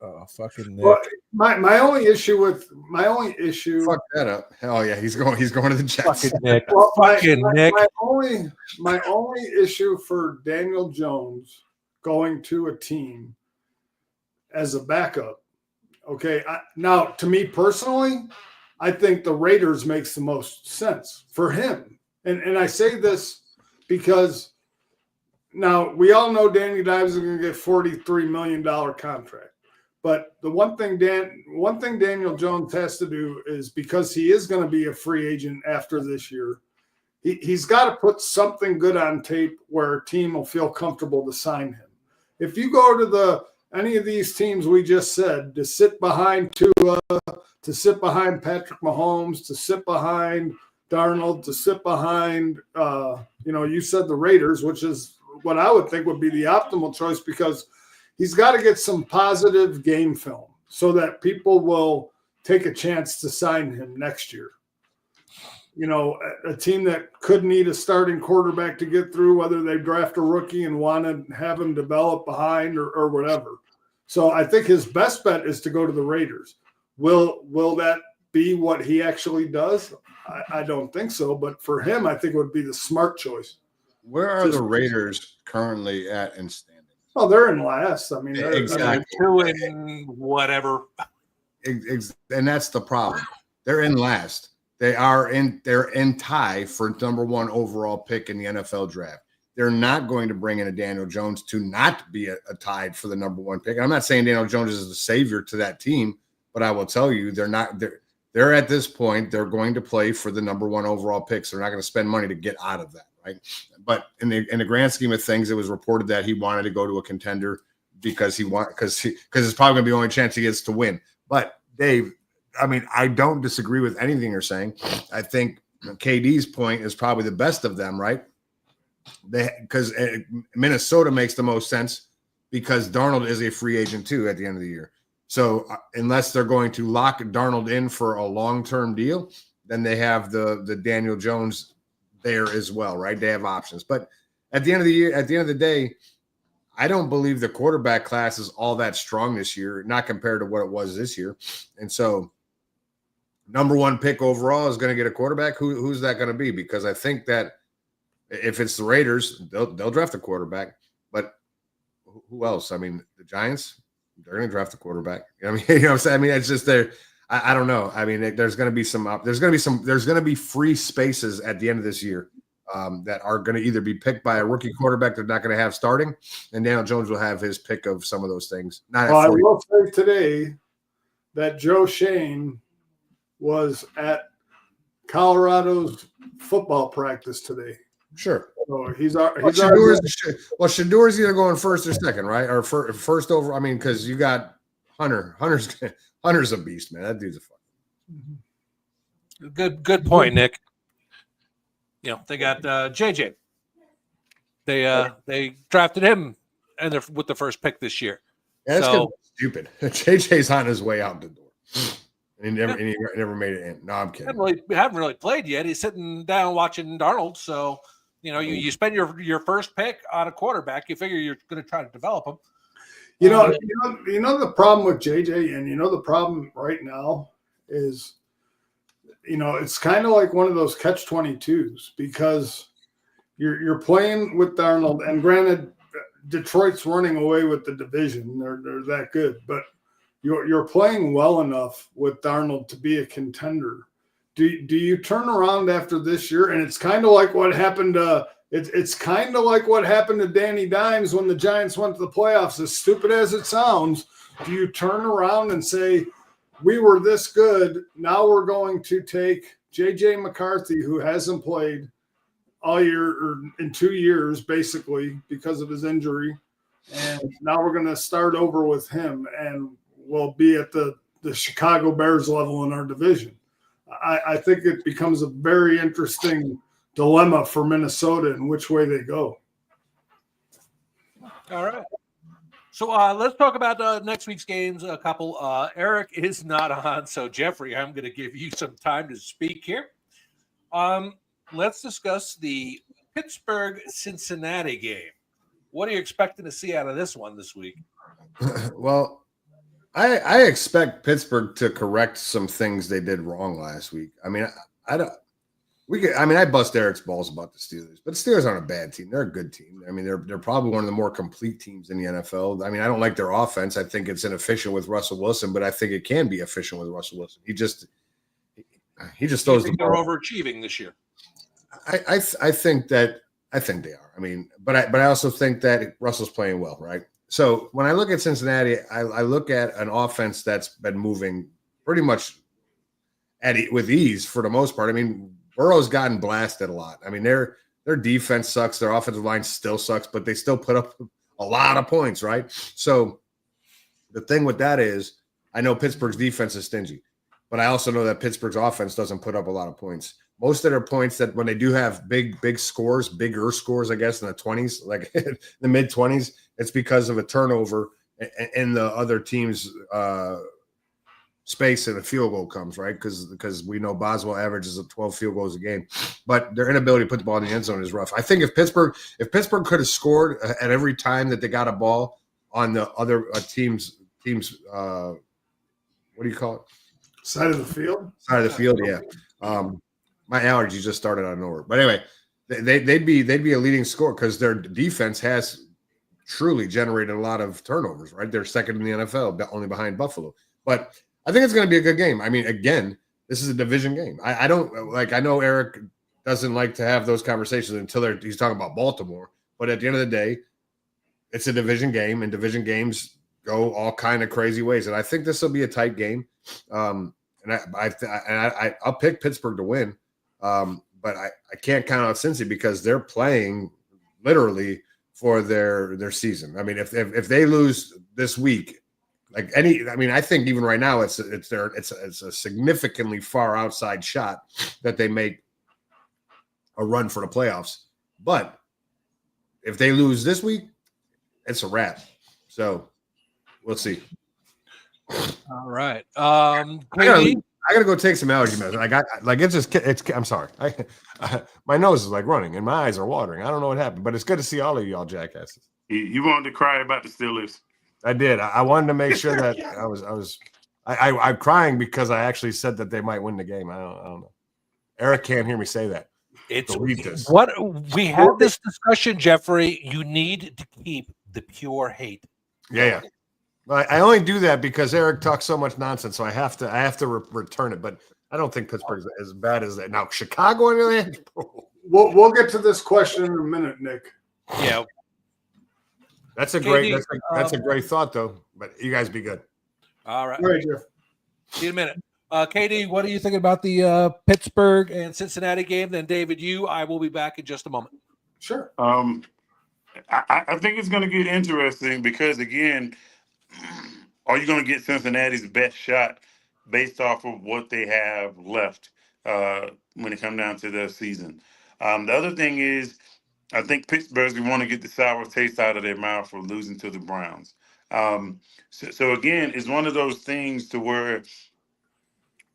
Oh, fucking Nick. Well, my only issue. Fuck that up. Hell yeah, he's going to the Jets. Fucking Nick. Well, Nick. My only issue for Daniel Jones going to a team as a backup. Okay, now to me personally, I think the Raiders makes the most sense for him, and I say this because now we all know Danny Dimes is going to get $43 million contract. But the one thing Daniel Jones has to do is, because he is going to be a free agent after this year, he's got to put something good on tape where a team will feel comfortable to sign him. If you go to any of these teams we just said, to sit behind Tua, to sit behind Patrick Mahomes, to sit behind Darnold, to sit behind, you said the Raiders, which is what I would think would be the optimal choice, because he's got to get some positive game film so that people will take a chance to sign him next year. You know, a team that could need a starting quarterback to get through, whether they draft a rookie and want to have him develop behind or whatever. So I think his best bet is to go to the Raiders. Will that be what he actually does? I don't think so. But for him, I think it would be the smart choice. Where are the Raiders currently at in standing? Oh, they're in last. I mean, exactly. 2 and whatever. And that's the problem. They're in last. They're in tie for number 1 overall pick in the NFL draft. They're not going to bring in a Daniel Jones to not be a tied for the number 1 pick. And I'm not saying Daniel Jones is the savior to that team, but I will tell you they're at this point, they're going to play for the number 1 overall picks. They're not going to spend money to get out of that, right? But in the grand scheme of things, it was reported that he wanted to go to a contender because it's probably going to be the only chance he gets to win. But Dave, I mean, I don't disagree with anything you're saying. I think KD's point is probably the best of them, right? Because Minnesota makes the most sense because Darnold is a free agent too at the end of the year. So unless they're going to lock Darnold in for a long-term deal, then they have the Daniel Jones there as well, right? They have options. But at the end of the year, at the end of the day, I don't believe the quarterback class is all that strong this year, not compared to what it was this year. And so number 1 pick overall is going to get a quarterback. Who's that going to be? Because I think that if it's the Raiders, they'll draft a quarterback. But who else? I mean, the Giants, they're going to draft a quarterback. I mean, you know what I'm saying? I mean, it's just there. I don't know. I mean, there's going to be free spaces at the end of this year that are going to either be picked by a rookie quarterback they're not going to have starting, and Daniel Jones will have his pick of some of those things. I will say today that Joe Shane was at Colorado's football practice today. Sure. So Shador's either going first or second, right? Or first over. I mean, because you got Hunter. Hunter's a beast, man. That dude's a fuck. Good point, Nick. You know, they got JJ. They drafted him and they're with the first pick this year. Yeah, that's stupid. JJ's on his way out the door. And he never made it in. No, I'm kidding. Haven't really played yet. He's sitting down watching Darnold. So, you know, you spend your first pick on a quarterback. You figure you're going to try to develop him. You know the problem with JJ, and the problem right now is, it's kind of like one of those catch-22s because you're playing with Darnold, and granted, Detroit's running away with the division. They're that good, but you're playing well enough with Darnold to be a contender. Do you turn around after this year? And it's kind of like what happened to it's kind of like what happened to Danny Dimes when the Giants went to the playoffs. As stupid as it sounds, do you turn around and say, we were this good, now we're going to take J.J. McCarthy, who hasn't played all year or in 2 years, basically, because of his injury, and now we're going to start over with him, and we'll be at the Chicago Bears level in our division. I think it becomes a very interesting dilemma for Minnesota in which way they go. All right. So let's talk about next week's games. A couple. Eric is not on, so Jeffrey, I'm going to give you some time to speak here. Let's discuss the Pittsburgh-Cincinnati game. What are you expecting to see out of this one this week? Well, I expect Pittsburgh to correct some things they did wrong last week. I mean, I bust Eric's balls about the Steelers, but the Steelers aren't a bad team. They're a good team. I mean, they're probably one of the more complete teams in the NFL. I mean, I don't like their offense. I think it's inefficient with Russell Wilson, but I think it can be efficient with Russell Wilson. He just throws the ball. They're overachieving this year. I think they are. I mean, but I also think that Russell's playing well, right? So when I look at Cincinnati, I look at an offense that's been moving pretty much with ease for the most part. I mean, Burrow's gotten blasted a lot. I mean, their defense sucks. Their offensive line still sucks, but they still put up a lot of points, right? So the thing with that is I know Pittsburgh's defense is stingy, but I also know that Pittsburgh's offense doesn't put up a lot of points. Most of their points that when they do have bigger scores, I guess, in the 20s, like the mid-20s, it's because of a turnover in the other team's space and a field goal comes, right? Because we know Boswell averages 12 field goals a game. But their inability to put the ball in the end zone is rough. I think if Pittsburgh could have scored at every time that they got a ball on the other team's what do you call it? Side of the field? Side of the field, yeah. My allergies just started out of nowhere. But anyway, they'd be a leading scorer because their defense has truly generated a lot of turnovers, right? They're second in the NFL, only behind Buffalo. But I think it's going to be a good game. I mean, again, this is a division game. I know Eric doesn't like to have those conversations until he's talking about Baltimore. But at the end of the day, it's a division game, and division games go all kind of crazy ways. And I think this will be a tight game. And I'll pick Pittsburgh to win. But I can't count out Cincy because they're playing literally for their season. I mean, if they lose this week, I think even right now it's a significantly far outside shot that they make a run for the playoffs. But if they lose this week, it's a wrap. So we'll see. All right. I gotta go take some allergy medicine. I'm sorry. My nose is like running and my eyes are watering. I don't know what happened, but it's good to see all of y'all jackasses. You wanted to cry about the Steelers. I did. I wanted to make sure that I'm crying because I actually said that they might win the game. I don't know. Eric can't hear me say that. What we had this discussion, Jeffrey. You need to keep the pure hate. Yeah. I only do that because Eric talks so much nonsense, so I have to return it. But I don't think Pittsburgh's as bad as that. Now Chicago, on the other hand, we'll get to this question in a minute, Nick. Yeah, that's a great thought, though. But you guys be good. All right, Jeff. See you in a minute. Katie, what are you thinking about the Pittsburgh and Cincinnati game? Then, David, I will be back in just a moment. Sure. I think it's going to get interesting because, again, are you going to get Cincinnati's best shot based off of what they have left when it comes down to their season? The other thing is, I think Pittsburgh's going to want to get the sour taste out of their mouth for losing to the Browns. So again, it's one of those things to where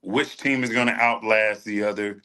which team is going to outlast the other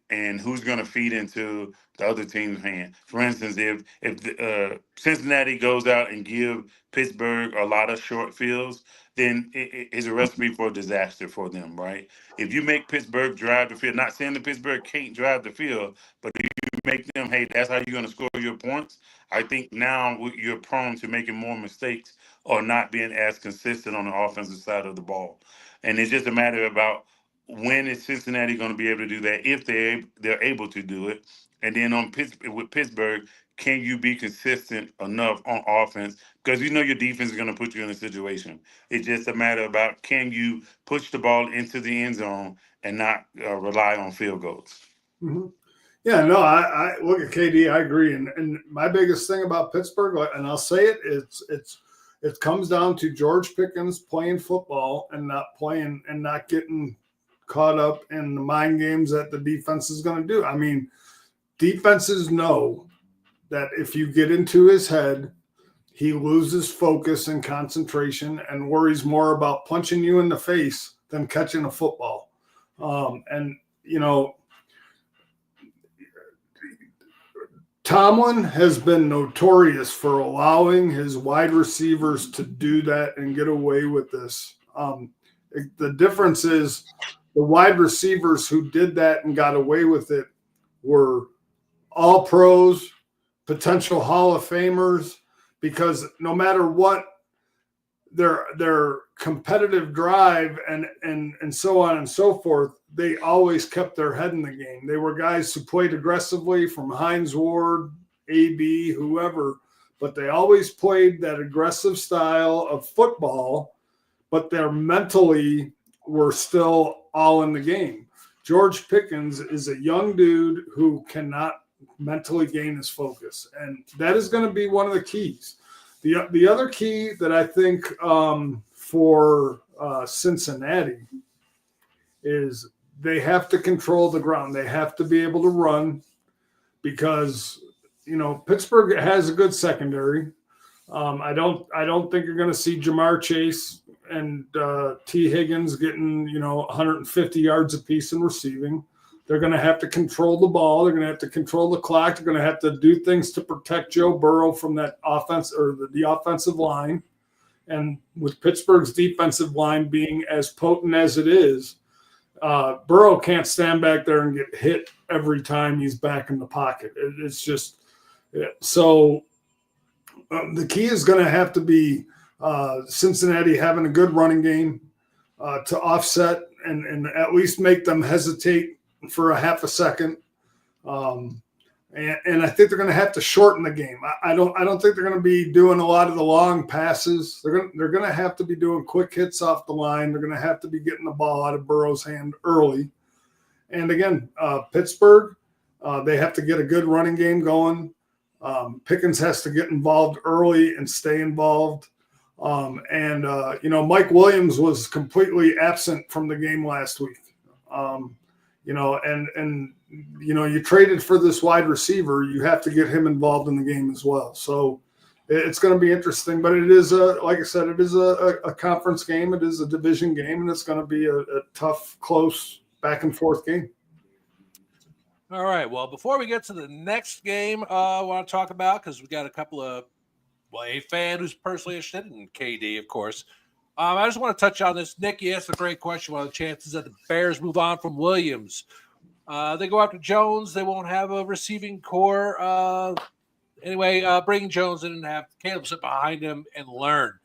and who's going to feed into the other team's hand. For instance, if Cincinnati goes out and give Pittsburgh a lot of short fields, then it's a recipe for disaster for them, right? If you make Pittsburgh drive the field, not saying that Pittsburgh can't drive the field, but if you make them, hey, that's how you're going to score your points, I think now you're prone to making more mistakes or not being as consistent on the offensive side of the ball. And it's just a matter about when is Cincinnati going to be able to do that if they're able to do it? And then with Pittsburgh, can you be consistent enough on offense? Because you know your defense is going to put you in a situation. It's just a matter about can you push the ball into the end zone and not rely on field goals. Mm-hmm. Yeah, no, I look at KD. I agree, and my biggest thing about Pittsburgh, and I'll say it, it comes down to George Pickens playing football and not getting caught up in the mind games that the defense is going to do. I mean, defenses know that if you get into his head, he loses focus and concentration and worries more about punching you in the face than catching a football. And, you know, Tomlin has been notorious for allowing his wide receivers to do that and get away with this. The difference is the wide receivers who did that and got away with it were all pros, potential Hall of Famers, because no matter what their competitive drive and so on and so forth, they always kept their head in the game. They were guys who played aggressively, from Hines Ward, AB, whoever, but they always played that aggressive style of football, but they're mentally were still all in the game. George Pickens is a young dude who cannot mentally gain his focus, and that is going to be one of the keys. The other key that I think for Cincinnati is they have to control the ground. They have to be able to run because, you know, Pittsburgh has a good secondary. I don't think you're going to see Jamar Chase and T. Higgins getting, 150 yards apiece in receiving. They're going to have to control the ball. They're going to have to control the clock. They're going to have to do things to protect Joe Burrow from that offense or the offensive line. And with Pittsburgh's defensive line being as potent as it is, Burrow can't stand back there and get hit every time he's back in the pocket. It's just so the key is going to have to be Cincinnati having a good running game to offset and at least make them hesitate for a half a second. And I think they're going to have to shorten the game. I don't think they're going to be doing a lot of the long passes. They're going to have to be doing quick hits off the line. They're going to have to be getting the ball out of Burrow's hand early. And again, Pittsburgh, they have to get a good running game going. Pickens has to get involved early and stay involved. Mike Williams was completely absent from the game last week. You traded for this wide receiver. You have to get him involved in the game as well. So it's going to be interesting, but it is like I said, it is a conference game. It is a division game, and it's going to be a tough, close back and forth game. All right. Well, before we get to the next game, I want to talk about, because we got a couple of, a fan who's personally interested in KD, of course. I just want to touch on this. Nick, you asked a great question. What are the chances that the Bears move on from Williams? They go after Jones. They won't have a receiving core. Bring Jones in and have Caleb sit behind him and learn.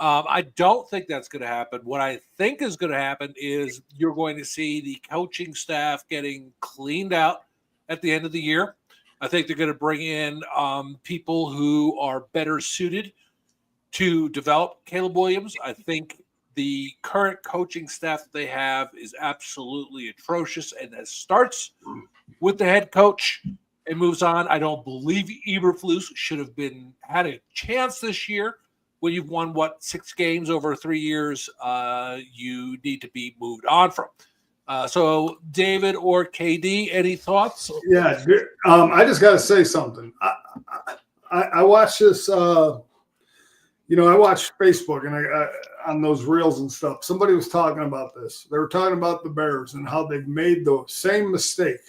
I don't think that's going to happen. What I think is going to happen is you're going to see the coaching staff getting cleaned out at the end of the year. I think they're going to bring in people who are better suited to develop Caleb Williams. I think the current coaching staff that they have is absolutely atrocious, and that starts with the head coach and moves on. I don't believe Eberflus should have had a chance this year. When you've won 6 games over 3 years, you need to be moved on from. So, David or KD, any thoughts? Yeah, I just got to say something. I watch this. I watch Facebook and I on those reels and stuff. Somebody was talking about this. They were talking about the Bears and how they've made the same mistake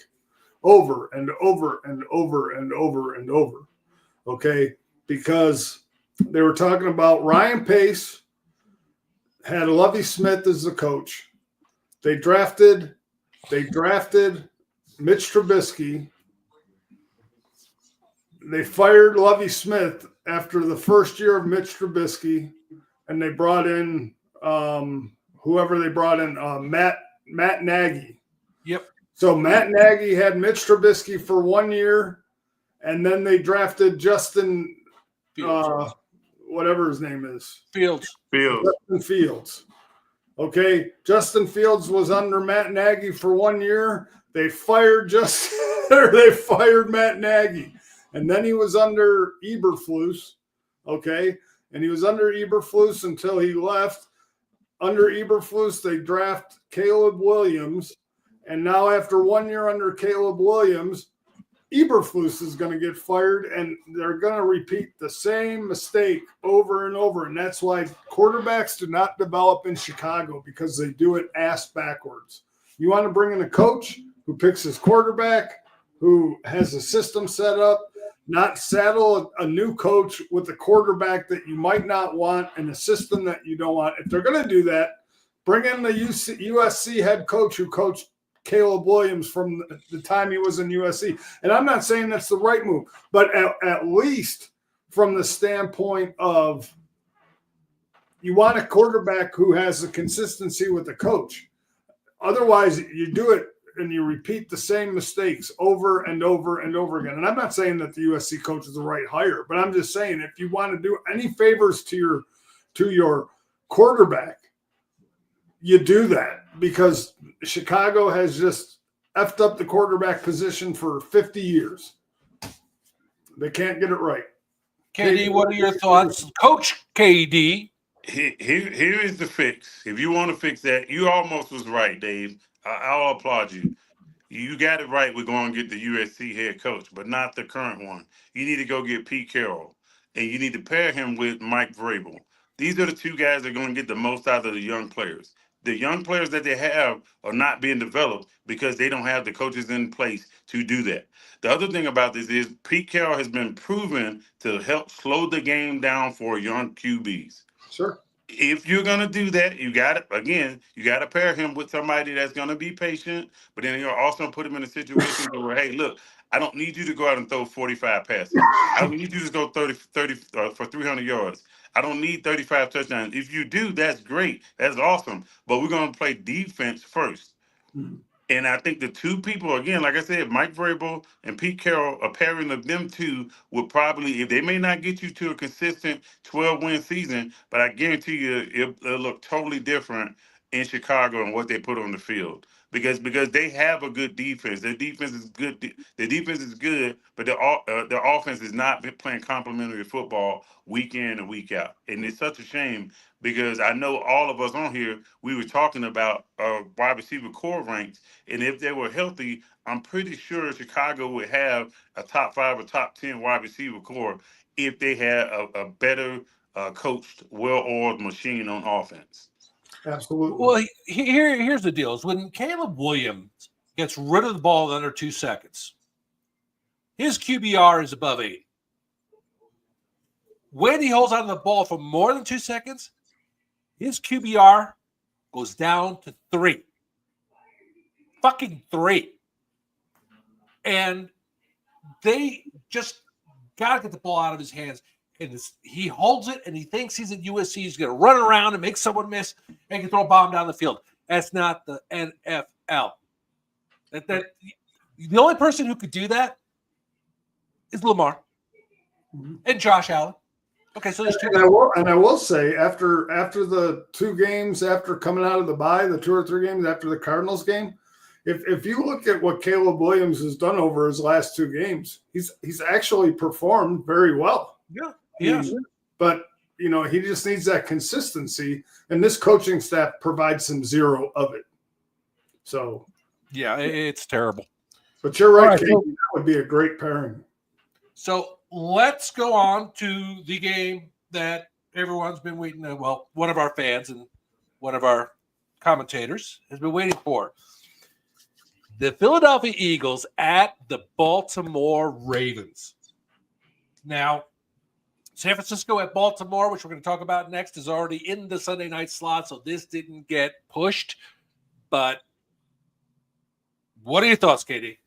over and over and over and over and over. Okay, because they were talking about Ryan Pace had Lovie Smith as the coach. They drafted Mitch Trubisky. They fired Lovie Smith after the first year of Mitch Trubisky, and they brought in whoever they brought in, Matt Nagy. Yep. So Matt Nagy had Mitch Trubisky for 1 year, and then they drafted Justin whatever his name is. Fields. Justin Fields. Okay, Justin Fields was under Matt Nagy for 1 year. They fired Matt Nagy. And then he was under Eberflus. Okay, and he was under Eberflus until he left. Under Eberflus, they draft Caleb Williams. And now after 1 year under Caleb Williams, Eberflus is going to get fired, and they're going to repeat the same mistake over and over. And that's why quarterbacks do not develop in Chicago, because they do it ass backwards. You want to bring in a coach who picks his quarterback, who has a system set up, not saddle a new coach with a quarterback that you might not want and a system that you don't want. If they're going to do that, bring in the USC head coach who coached Caleb Williams from the time he was in USC. And I'm not saying that's the right move, but at least from the standpoint of you want a quarterback who has a consistency with the coach. Otherwise, you do it and you repeat the same mistakes over and over and over again. And I'm not saying that the USC coach is the right hire, but I'm just saying if you want to do any favors to your quarterback, you do that, because Chicago has just effed up the quarterback position for 50 years. They can't get it right. KD, what are your thoughts? Coach KD. Here is the fix. If you want to fix that, you almost was right, Dave. I'll applaud you. You got it right. We're going to get the USC head coach, but not the current one. You need to go get Pete Carroll, and you need to pair him with Mike Vrabel. These are the two guys that are going to get the most out of the young players. The young players that they have are not being developed because they don't have the coaches in place to do that. The other thing about this is Pete Carroll has been proven to help slow the game down for young QBs. Sure. If you're going to do that, you got to pair him with somebody that's going to be patient, but then you're also put him in a situation where, hey, look, I don't need you to go out and throw 45 passes. I don't need you to go 30 for 300 yards. I don't need 35 touchdowns. If you do, that's great. That's awesome. But we're going to play defense first. Mm-hmm. And I think the two people, again, like I said, Mike Vrabel and Pete Carroll, a pairing of them two would probably, if they may not get you to a consistent 12-win season, but I guarantee you it'll look totally different in Chicago and what they put on the field. Because they have a good defense. Their defense is good. Their defense is good, but their offense is not playing complementary football week in and week out. And it's such a shame, because I know all of us on here, we were talking about wide receiver core ranks, and if they were healthy, I'm pretty sure Chicago would have a top 5 or top 10 wide receiver core if they had a better coached, well-oiled machine on offense. Absolutely. Well, here's the deal: is when Caleb Williams gets rid of the ball in under 2 seconds, his QBR is above 8. When he holds on to the ball for more than 2 seconds, his QBR goes down to 3. Fucking 3. And they just got to get the ball out of his hands. And he holds it, and he thinks he's at USC. He's going to run around and make someone miss and can throw a bomb down the field. That's not the NFL. The only person who could do that is Lamar and Josh Allen. Okay, so there's two. And I will say after the 2 games, after coming out of the bye, the 2 or 3 games after the Cardinals game, if you look at what Caleb Williams has done over his last 2 games, he's actually performed very well. Yeah, yes. But he just needs that consistency, and this coaching staff provides him 0 of it. So yeah, it's terrible. But you're right, All right, Casey, that would be a great pairing. So let's go on to the game that everyone's been waiting. Well, one of our fans and one of our commentators has been waiting for. The Philadelphia Eagles at the Baltimore Ravens. Now, San Francisco at Baltimore, which we're going to talk about next, is already in the Sunday night slot, so this didn't get pushed. But what are your thoughts, KD?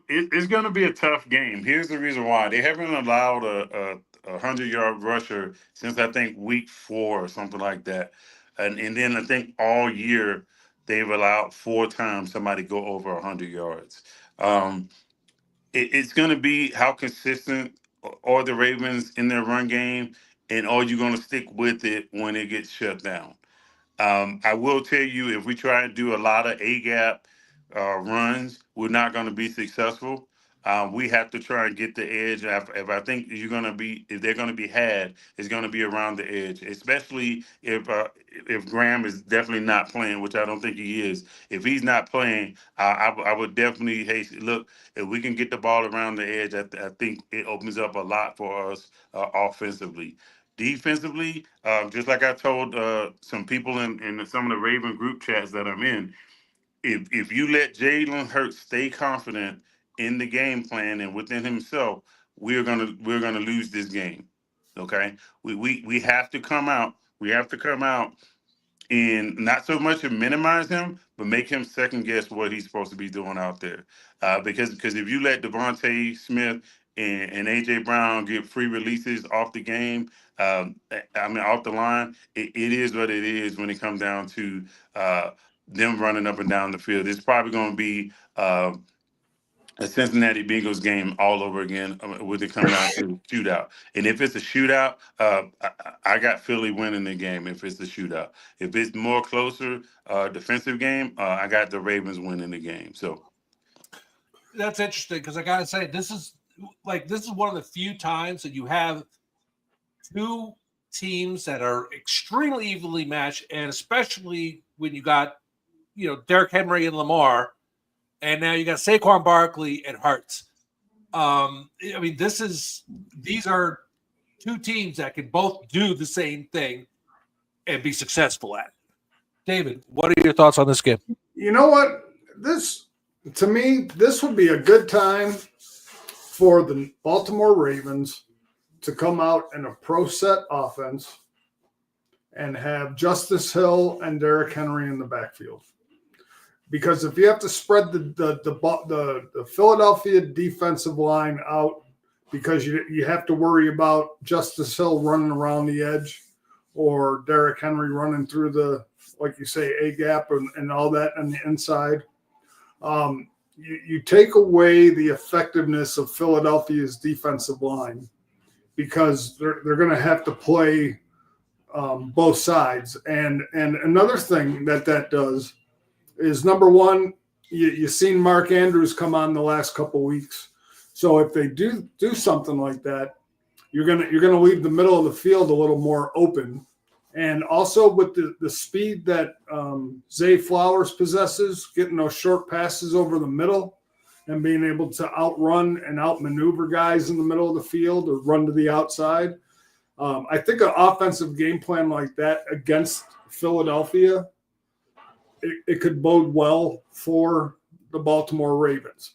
It's going to be a tough game. Here's the reason why. They haven't allowed a 100-yard rusher since, I think, week 4 or something like that. And then I think all year they've allowed 4 times somebody go over 100 yards. It's going to be how consistent are the Ravens in their run game, and are you going to stick with it when it gets shut down? I will tell you, if we try and do a lot of A-gap runs, we're not going to be successful. We have to try and get the edge. If I think if they're going to be had, it's going to be around the edge, especially if Graham is definitely not playing, which I don't think he is. If he's not playing, I would definitely look. If we can get the ball around the edge, I think it opens up a lot for us offensively. Defensively, just like I told some people in some of the Raven group chats that I'm in, if you let Jalen Hurts stay confident in the game plan and within himself, we're gonna lose this game. Okay, we have to come out. We have to come out and not so much to minimize him, but make him second guess what he's supposed to be doing out there. Because if you let Devontae Smith and AJ Brown get free releases off the game, off the line, it is what it is when it comes down to them running up and down the field. It's probably going to be a Cincinnati Bengals game all over again with it come down to shootout. And if it's a shootout, I got Philly winning the game if it's a shootout. If it's more closer defensive game, I got the Ravens winning the game. So that's interesting because I got to say, this is one of the few times that you have 2 teams that are extremely evenly matched, and especially when you got, Derrick Henry and Lamar, and now you got Saquon Barkley and Hurts. These are 2 teams that can both do the same thing and be successful at it. David, what are your thoughts on this game? You know what? To me, this would be a good time for the Baltimore Ravens to come out in a pro set offense and have Justice Hill and Derrick Henry in the backfield. Because if you have to spread the Philadelphia defensive line out, because you have to worry about Justice Hill running around the edge or Derrick Henry running through the, like you say, A gap and all that on the inside, you take away the effectiveness of Philadelphia's defensive line because they're going to have to play both sides. And another thing that does is, number one, you've seen Mark Andrews come on the last couple weeks. So if they do something like that, you're gonna leave the middle of the field a little more open. And also with the speed that Zay Flowers possesses, getting those short passes over the middle and being able to outrun and outmaneuver guys in the middle of the field or run to the outside. I think an offensive game plan like that against Philadelphia, it could bode well for the Baltimore Ravens.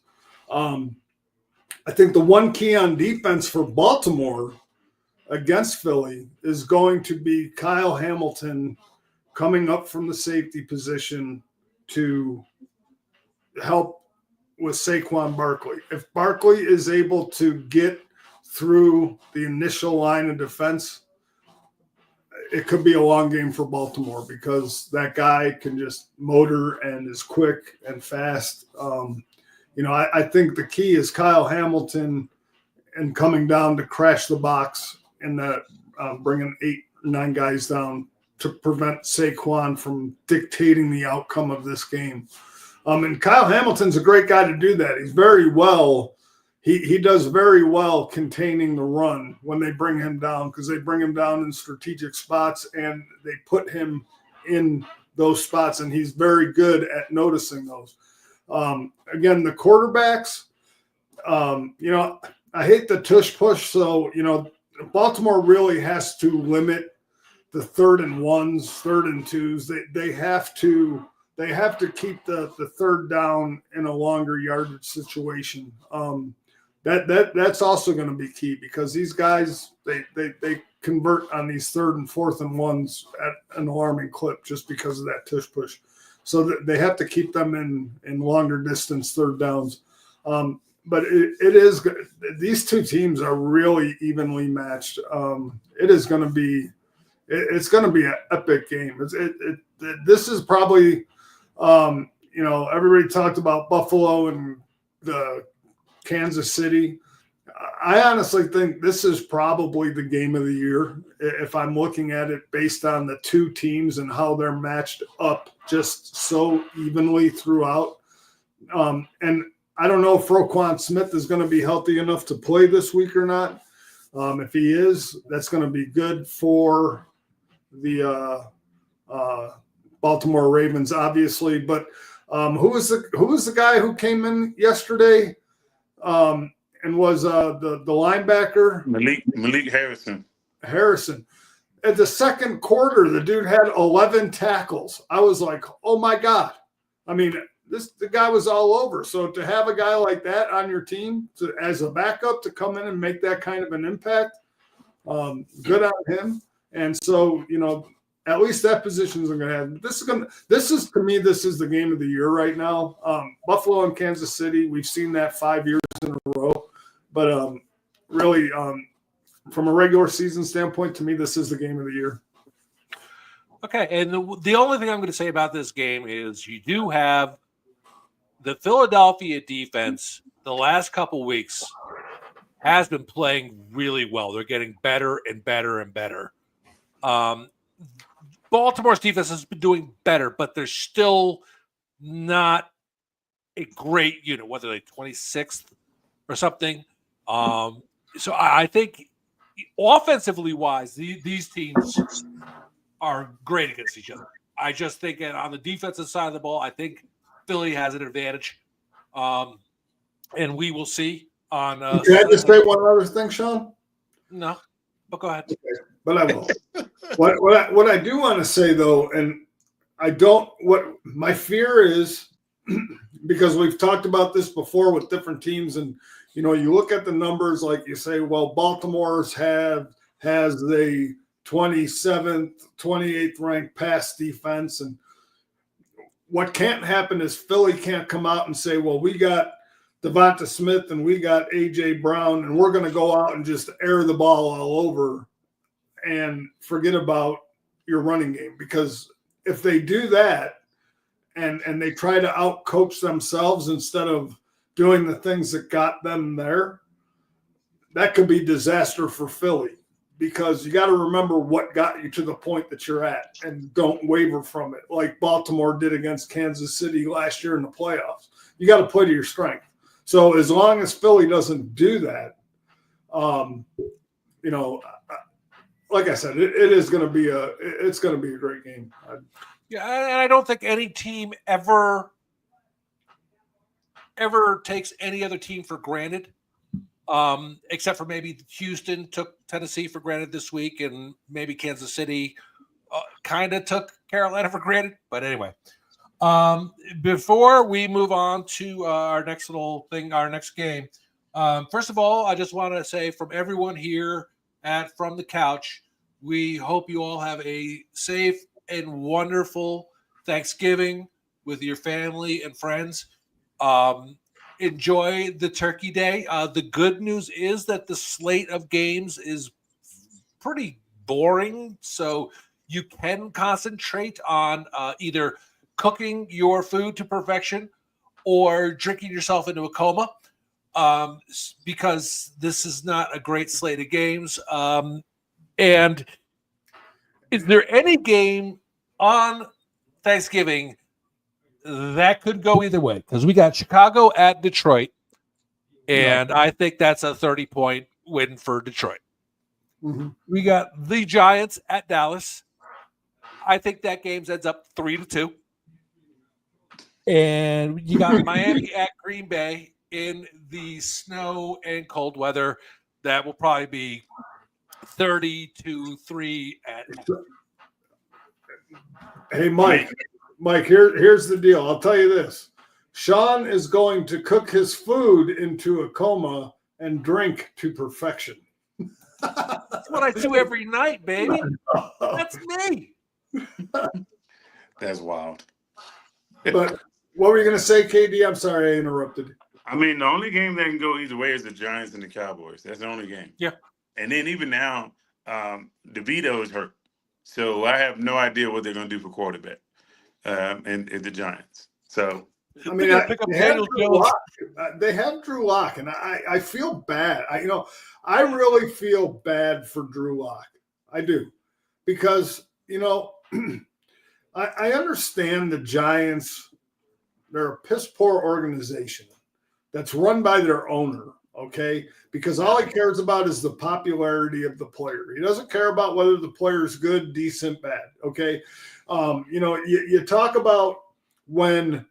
I think the one key on defense for Baltimore against Philly is going to be Kyle Hamilton coming up from the safety position to help with Saquon Barkley. If Barkley is able to get through the initial line of defense, it could be a long game for Baltimore because that guy can just motor and is quick and fast. I think the key is Kyle Hamilton and coming down to crash the box and bringing 8 or 9 guys down to prevent Saquon from dictating the outcome of this game. And Kyle Hamilton's a great guy to do that. He's very well. He does very well containing the run when they bring him down, because they bring him down in strategic spots and they put him in those spots, and he's very good at noticing those. Again, the quarterbacks, I hate the tush push. So, Baltimore really has to limit the 3rd and 1s, 3rd and 2s. They have to keep the 3rd down in a longer yardage situation. That's also going to be key, because these guys, they convert on these 3rd and 4th and 1s at an alarming clip just because of that tush push. So they have to keep them in longer distance 3rd downs. But it is good. These two teams are really evenly matched. It's going to be an epic game. This is probably, everybody talked about Buffalo and the Kansas City. I honestly think this is probably the game of the year, if I'm looking at it based on the two teams and how they're matched up just so evenly throughout. And I don't know if Roquan Smith is going to be healthy enough to play this week or not. If he is, that's going to be good for the Baltimore Ravens, obviously. But who was the guy who came in yesterday and was the linebacker? Malik Harrison. At the second quarter, the dude had 11 tackles. I was like, oh my God. I mean, the guy was all over. So to have a guy like that on your team as a backup to come in and make that kind of an impact, good on him. And so, at least that position is going to have. This is to me, this is the game of the year right now. Buffalo and Kansas City, we've seen that 5 years in a row. But really, from a regular season standpoint, to me, this is the game of the year. Okay, and the only thing I'm going to say about this game is you do have the Philadelphia defense the last couple weeks has been playing really well. They're getting better and better and better. Baltimore's defense has been doing better, but they're still not a great unit, whether they're 26th or something. So I think offensively wise, these teams are great against each other. I just think on the defensive side of the ball, I think Philly has an advantage. And we will see on. Can I just say one other thing, Sean? No, but go ahead. Okay, but I will. What I do want to say, though, and I don't, what my fear is, because we've talked about this before with different teams, and you look at the numbers, like you say, well, Baltimore's has the 27th, 28th ranked pass defense, and what can't happen is Philly can't come out and say, well, we got Devonta Smith and we got A.J. Brown, and we're going to go out and just air the ball all over and forget about your running game. Because if they do that and they try to out-coach themselves instead of doing the things that got them there, that could be disaster for Philly. Because you got to remember what got you to the point that you're at and don't waver from it, like Baltimore did against Kansas City last year in the playoffs. You got to play to your strength. So as long as Philly doesn't do that, like I said, it's going to be a great game. Yeah, and I don't think any team ever takes any other team for granted. Except for maybe Houston took Tennessee for granted this week, and maybe Kansas City kind of took Carolina for granted. But anyway, before we move on to our next little thing, our next game, first of all, I just want to say from everyone here at From the Couch, we hope you all have a safe and wonderful Thanksgiving with your family and friends. Enjoy the Turkey Day. The good news is that the slate of games is pretty boring, so you can concentrate on either cooking your food to perfection or drinking yourself into a coma. because this is not a great slate of games. And is there any game on Thanksgiving that could go either way? Because we got Chicago at Detroit, and I think that's a 30-point win for Detroit. Mm-hmm. We got the Giants at Dallas. I think that game ends up 3-2. And you got Miami at Green Bay in the snow and cold weather. That will probably be 30-3 at. Hey, Mike, here's the deal. I'll tell you this. Sean is going to cook his food into a coma and drink to perfection. That's what I do every night, baby. That's me. That's wild. But what were you going to say, KD? I'm sorry I interrupted. I mean, the only game that can go either way is the Giants and the Cowboys. That's the only game. Yeah. And then even now, DeVito is hurt. So I have no idea what they're going to do for quarterback and the Giants. So, I mean, they have Drew Lock, and I feel bad. I really feel bad for Drew Lock. I do. Because, I understand the Giants, they're a piss poor organization that's run by their owner, okay? Because all he cares about is the popularity of the player. He doesn't care about whether the player is good, decent, bad, okay? You talk about when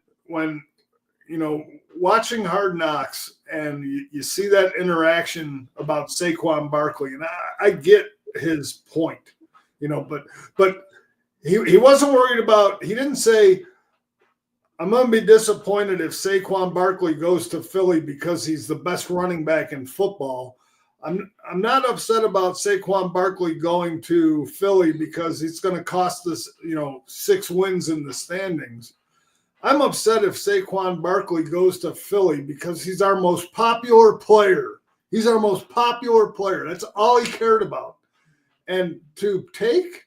watching Hard Knocks and you see that interaction about Saquon Barkley, and I get his point, but he wasn't worried about, he didn't say, I'm going to be disappointed if Saquon Barkley goes to Philly because he's the best running back in football. I'm not upset about Saquon Barkley going to Philly because it's going to cost us, 6 wins in the standings. I'm upset if Saquon Barkley goes to Philly because he's our most popular player. He's our most popular player. That's all he cared about. And to take,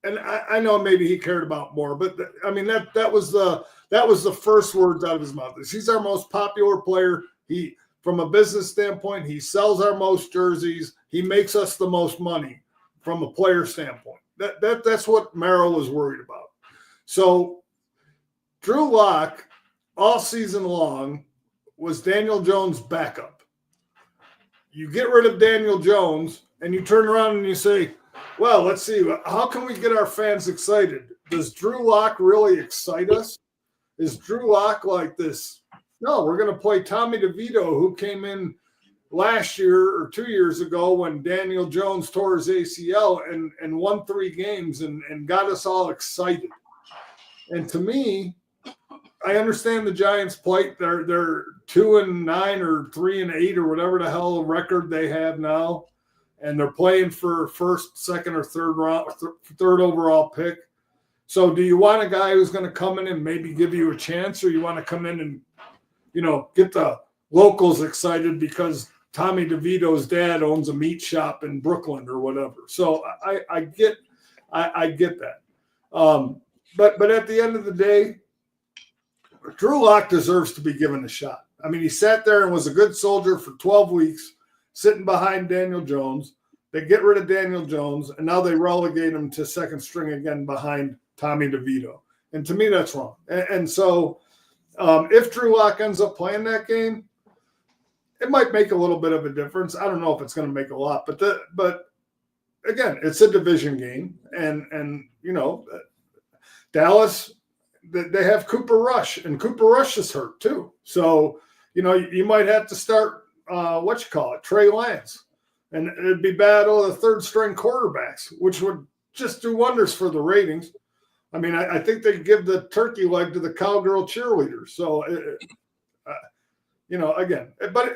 and I know maybe he cared about more, but that was the first words out of his mouth. He's our most popular player. He, from a business standpoint, he sells our most jerseys. He makes us the most money from a player standpoint. That's what Merrill was worried about. So Drew Lock all season long was Daniel Jones' backup. You get rid of Daniel Jones and you turn around and you say, well, let's see, how can we get our fans excited? Does Drew Lock really excite us? Is Drew Lock like this? No, we're going to play Tommy DeVito, who came in last year or 2 years ago when Daniel Jones tore his ACL and won 3 games and got us all excited. And to me, I understand the Giants' plight. They're 2-9 or 3-8 or whatever the hell record they have now, and they're playing for first, second, or third overall pick. So do you want a guy who's going to come in and maybe give you a chance, or you want to come in and, get the locals excited because Tommy DeVito's dad owns a meat shop in Brooklyn or whatever? So I get that. But at the end of the day, Drew Lock deserves to be given a shot. I mean, he sat there and was a good soldier for 12 weeks, sitting behind Daniel Jones. They get rid of Daniel Jones, and now they relegate him to second string again behind Tommy DeVito. And to me, that's wrong. And so if Drew Lock ends up playing that game, it might make a little bit of a difference. I don't know if it's going to make a lot, but again, it's a division game. And Dallas, they have Cooper Rush, and Cooper Rush is hurt too. So, you might have to start, Trey Lance. And it'd be battle of the third string quarterbacks, which would just do wonders for the ratings. I mean, I think they give the turkey leg to the cowgirl cheerleaders. So, again, but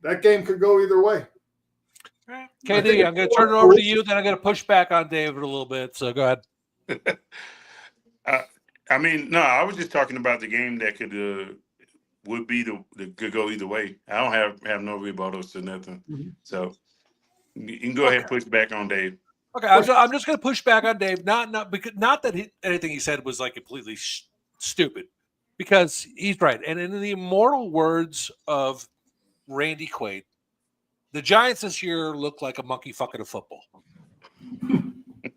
that game could go either way. KD, I'm going to turn it over to you. Then I'm going to push back on David a little bit. So go ahead. I was just talking about the game that could go either way. I don't have no rebuttals to nothing. Mm-hmm. So you can go ahead and push back on Dave. Okay, I'm just going to push back on Dave. Not that anything he said was like completely stupid, because he's right. And in the immortal words of Randy Quaid. The Giants this year look like a monkey fucking a football.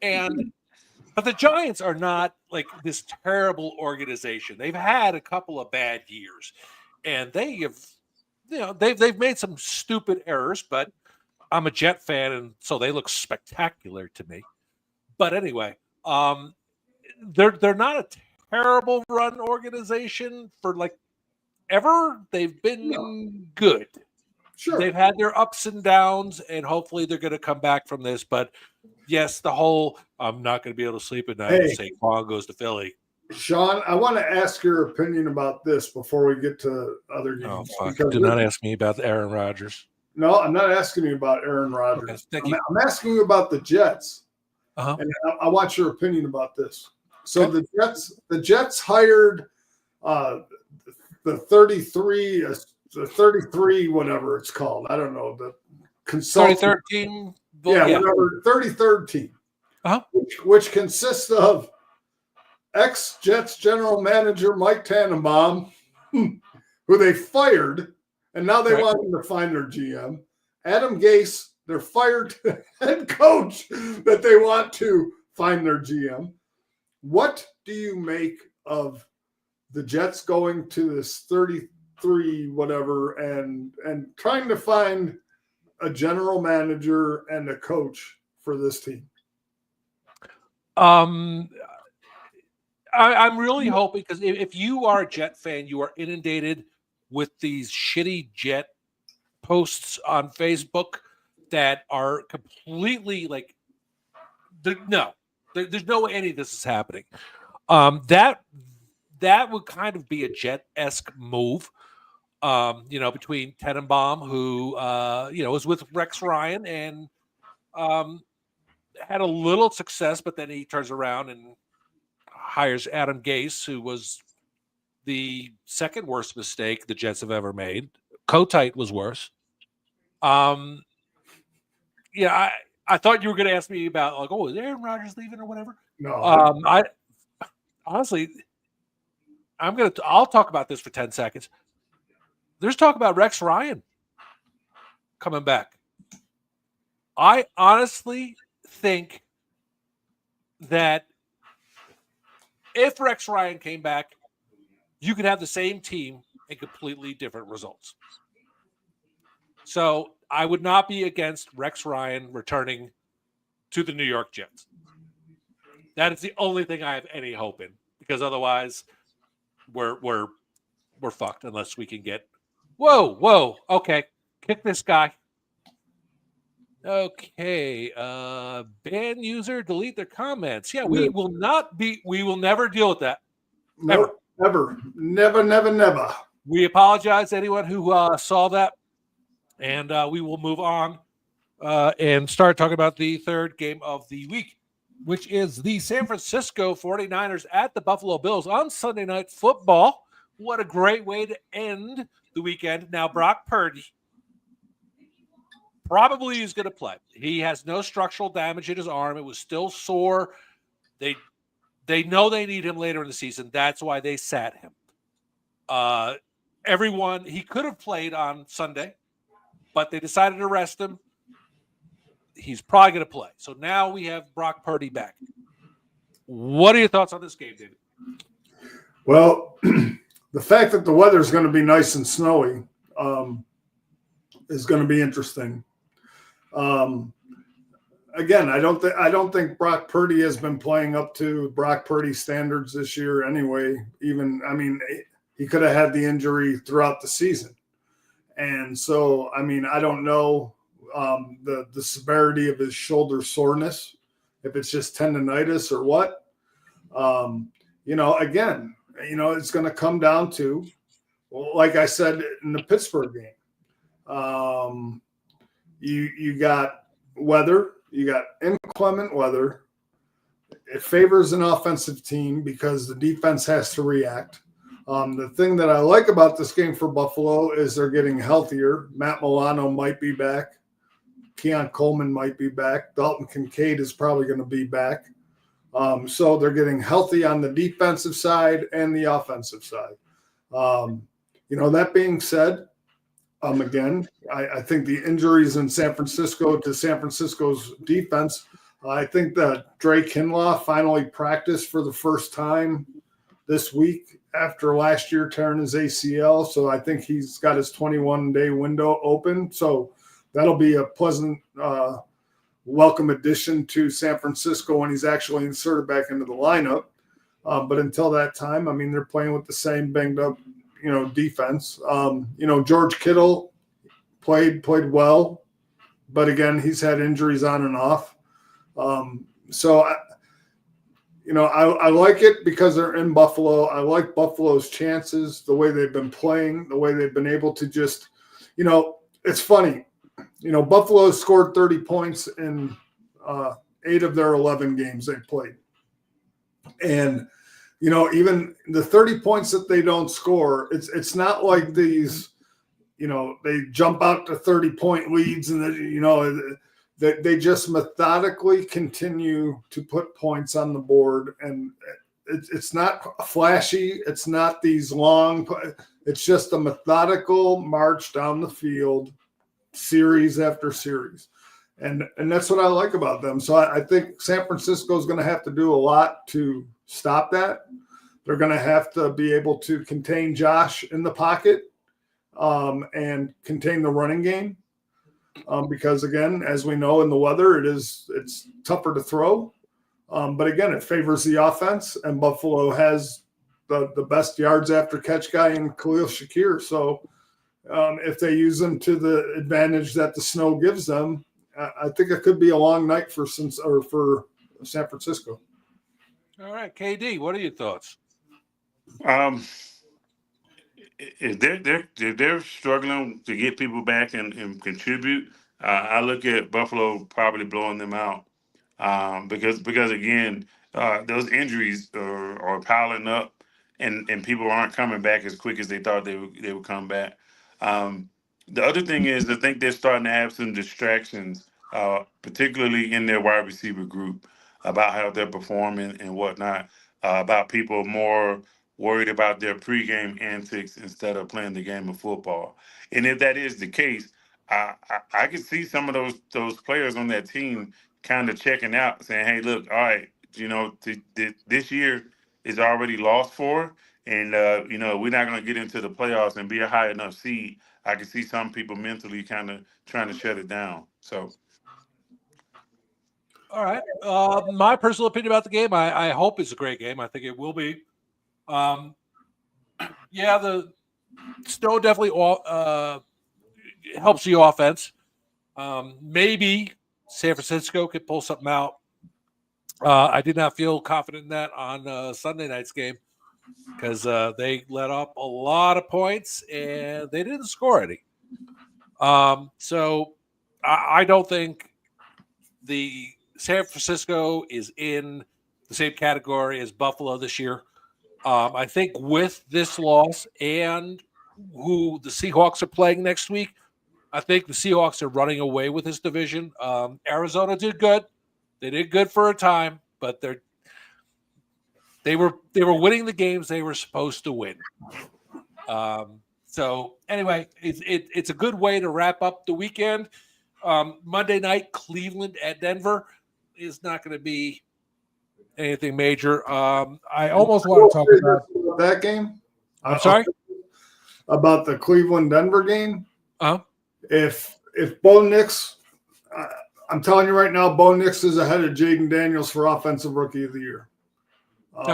But the Giants are not like this terrible organization. They've had a couple of bad years, and they have, they've made some stupid errors. But I'm a Jet fan, and so they look spectacular to me. But anyway, they're not a terrible run organization for like ever. They've been good. Sure. They've had their ups and downs, and hopefully they're going to come back from this. But yes, the whole I'm not going to be able to sleep at night if Saquon goes to Philly. Sean, I want to ask your opinion about this before we get to other games. Oh, fuck. Do not ask me about Aaron Rodgers. No, I'm not asking you about Aaron Rodgers. Okay, I'm asking you about the Jets. Uh-huh. And I want your opinion about this. So okay. the Jets hired the 33, whatever it's called. I don't know, the consultant. 33rd team. Whatever, 33rd team. Uh-huh. Which consists of ex-Jets general manager Mike Tannenbaum, who they fired, and now they want him to find their GM. Adam Gase, their fired head coach that they want to find their GM. What do you make of the Jets going to this 33 whatever and trying to find a general manager and a coach for this team? I'm really hoping, because if you are a Jet fan, you are inundated with these shitty Jet posts on Facebook that are completely like, there's no way any of this is happening. That would kind of be a Jet-esque move, between Tenenbaum, who was with Rex Ryan and had a little success, but then he turns around and hires Adam Gase, who was the second worst mistake the Jets have ever made. Kotite was worse. I thought you were going to ask me about like, is Aaron Rodgers leaving or whatever? No. I honestly, I'll talk about this for 10 seconds. There's talk about Rex Ryan coming back. I honestly think that if Rex Ryan came back, you could have the same team and completely different results. So I would not be against Rex Ryan returning to the New York Jets. That is the only thing I have any hope in, because otherwise we're fucked unless we can get whoa, okay, kick this guy. Okay, ban user, delete their comments. Yeah, we will never deal with that. Nope, never. We apologize to anyone who saw that, and we will move on and start talking about the third game of the week, which is the San Francisco 49ers at the Buffalo Bills on Sunday Night Football. What a great way to end the weekend. Now, Brock Purdy probably is going to play. He has no structural damage in his arm. It was still sore. They know they need him later in the season. That's why they sat him. He could have played on Sunday, but they decided to rest him. He's probably going to play. So now we have Brock Purdy back. What are your thoughts on this game, David? Well, the fact that the weather is going to be nice and snowy is going to be interesting. Again, I don't think Brock Purdy has been playing up to Brock Purdy standards this year anyway. He could have had the injury throughout the season. And so, I don't know the severity of his shoulder soreness, if it's just tendonitis or what. It's going to come down to, like I said in the Pittsburgh game, you got weather, you got inclement weather. It favors an offensive team because the defense has to react. The thing that I like about this game for Buffalo is they're getting healthier. Matt Milano might be back. Keon Coleman might be back. Dalton Kincaid is probably going to be back. So they're getting healthy on the defensive side and the offensive side. That being said, Again, I think the injuries in San Francisco to San Francisco's defense. I think that Drake Kinlaw finally practiced for the first time this week after last year tearing his ACL. So I think he's got his 21-day window open. So that'll be a pleasant, welcome addition to San Francisco when he's actually inserted back into the lineup. But until that time, I mean, they're playing with the same banged up, defense. George Kittle played well, but again, he's had injuries on and off. I like it because they're in Buffalo. I like Buffalo's chances, the way they've been playing, the way they've been able to just, it's funny. Buffalo scored 30 points in 8 of their 11 games they played. And, even the 30 points that they don't score, it's not like these, they jump out to 30-point leads and, that they just methodically continue to put points on the board. And it's not flashy. It's not these long, it's just a methodical march down the field, series after series. And that's what I like about them. So I think San Francisco is going to have to do a lot to stop that. They're going to have to be able to contain Josh in the pocket and contain the running game. Because again, as we know in the weather, it's tougher to throw. But again, it favors the offense, and Buffalo has the best yards after catch guy in Khalil Shakir. So if they use them to the advantage that the snow gives them, I think it could be a long night for San Francisco. All right, KD, what are your thoughts? If they're struggling to get people back and contribute, I look at Buffalo probably blowing them out because again, those injuries are piling up and people aren't coming back as quick as they thought they would come back. The other thing is, I think they're starting to have some distractions, particularly in their wide receiver group, about how they're performing and whatnot, about people more worried about their pregame antics instead of playing the game of football. And if that is the case, I can see some of those players on that team kind of checking out, saying, "Hey, look, all right, this year is already lost for, and we're not going to get into the playoffs and be a high enough seed." I can see some people mentally kind of trying to shut it down. So, all right, my personal opinion about the game, I hope it's a great game. I think it will be. The snow definitely helps the offense. Maybe San Francisco could pull something out. I did not feel confident in that on Sunday night's game because they let up a lot of points and they didn't score any. So I don't think the San Francisco is in the same category as Buffalo this year. I think with this loss and who the Seahawks are playing next week, I think the Seahawks are running away with this division. Arizona did good. They did good for a time, but they were winning the games they were supposed to win. So anyway, it's a good way to wrap up the weekend. Monday night, Cleveland at Denver is not going to be anything major. I almost want to talk about that game. I'm sorry? About the Cleveland-Denver game. Uh-huh. If Bo Nix, I'm telling you right now, Bo Nix is ahead of Jaden Daniels for Offensive Rookie of the Year.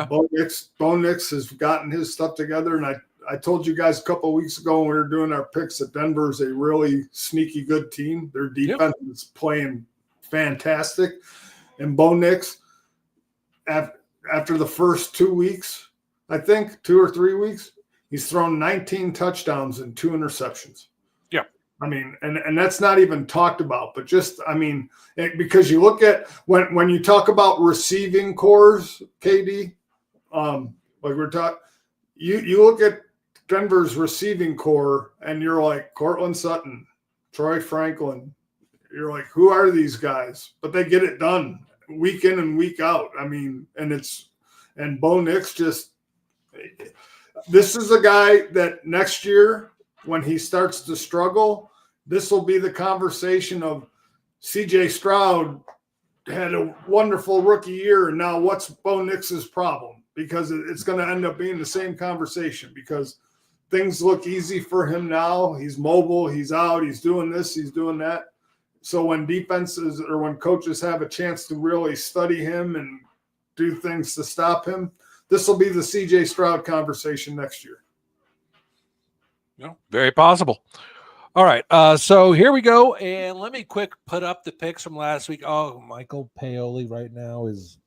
Bo Nix has gotten his stuff together, and I told you guys a couple of weeks ago when we were doing our picks that Denver is a really sneaky good team. Their defense is playing fantastic, and Bo Nix, after the first 2 weeks, I think 2 or 3 weeks, he's thrown 19 touchdowns and 2 interceptions. Yeah. I mean, and that's not even talked about, but just, I mean, because you look at when you talk about receiving cores, KD, like we're talking, you look at Denver's receiving core and you're like Cortland Sutton, Troy Franklin. You're like, who are these guys? But they get it done week in and week out. I mean, and Bo Nix this is a guy that next year when he starts to struggle, this will be the conversation of C.J. Stroud had a wonderful rookie year, and now what's Bo Nix's problem? Because it's going to end up being the same conversation because things look easy for him now. He's mobile, he's out, he's doing this, he's doing that. So when defenses or when coaches have a chance to really study him and do things to stop him, this will be the C.J. Stroud conversation next year. Yeah, very possible. All right, so here we go, and let me quick put up the picks from last week. Oh, Michael Paoli right now is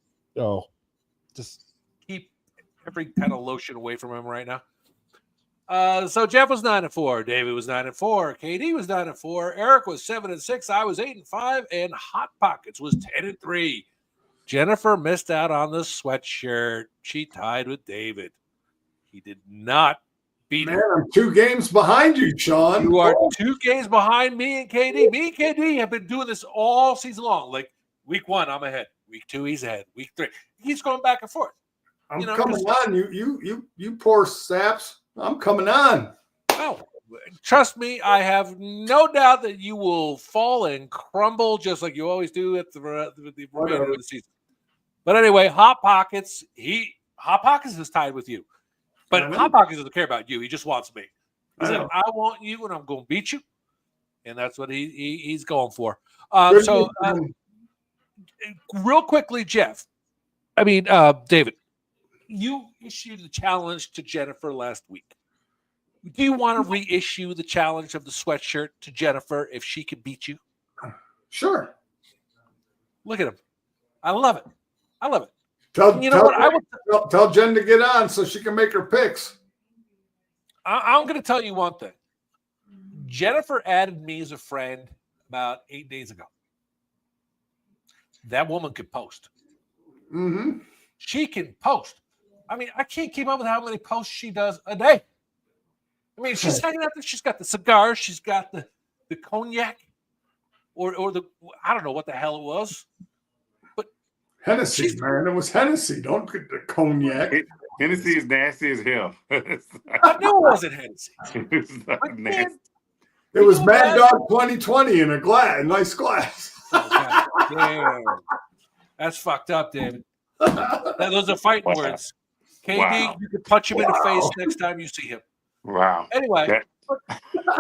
just keep every kind of lotion away from him right now. So Jeff was 9-4, David was 9-4, KD was 9-4, Eric was 7-6, I was 8-5, and Hot Pockets was 10-3. Jennifer missed out on the sweatshirt. She tied with David. He did not beat Man, her. I'm 2 games behind you, Sean. You are 2 games behind me and KD. Me and KD have been doing this all season long. Like week 1, I'm ahead. Week 2, he's ahead. Week 3, he's going back and forth. I'm coming on. You poor saps. I'm coming on. Oh, trust me, I have no doubt that you will fall and crumble just like you always do at the remainder of the season. But anyway, Hot Pockets is tied with you. But Hot Pockets doesn't care about you. He just wants me. He's like, I want you, and I'm going to beat you. And that's what he's going for. Real quickly, Jeff. David, you issued the challenge to Jennifer last week. Do you want to reissue the challenge of the sweatshirt to Jennifer if she can beat you? Sure. Look at him. I love it. Tell Jen to get on so she can make her picks. I'm going to tell you one thing. Jennifer added me as a friend about 8 days ago. That woman can post. Mm-hmm. She can post. I mean, I can't keep up with how many posts she does a day. I mean, she's hanging out there. She's got the cigars. She's got the cognac, or the I don't know what the hell it was. But Hennessy, man, it was Hennessy. Don't get the cognac. Hennessy is nasty as hell. I knew it wasn't Hennessy. It was Mad Dog 2020 in a nice glass. Oh, damn. That's fucked up, David. Those are fighting words. KD, you can punch him in the face next time you see him. Wow. Anyway,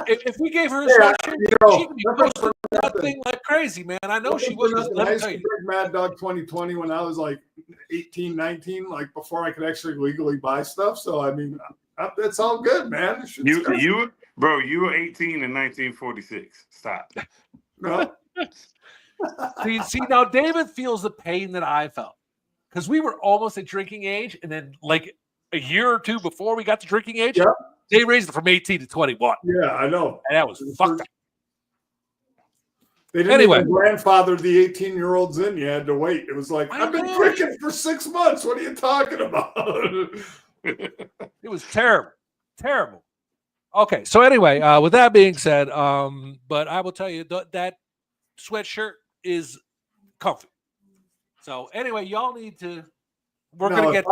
if we gave her a sweatshirt, she could be posting that thing like crazy, man. I know she would. I used to drink Mad Dog 2020 when I was like 18, 19, like before I could actually legally buy stuff. So, I mean, it's all good, man. You were 18 in 1946. Stop. No. See, now David feels the pain that I felt because we were almost at drinking age, and then like a year or two before we got to drinking age, they raised it from 18 to 21. Yeah, I know. And that was fucked up. They didn't even grandfather the 18-year-olds in. You had to wait. It was like, I've been drinking for 6 months. What are you talking about? It was terrible. Terrible. Okay, so anyway, with that being said, but I will tell you that sweatshirt is comfy. So anyway, y'all need to. We're going to get.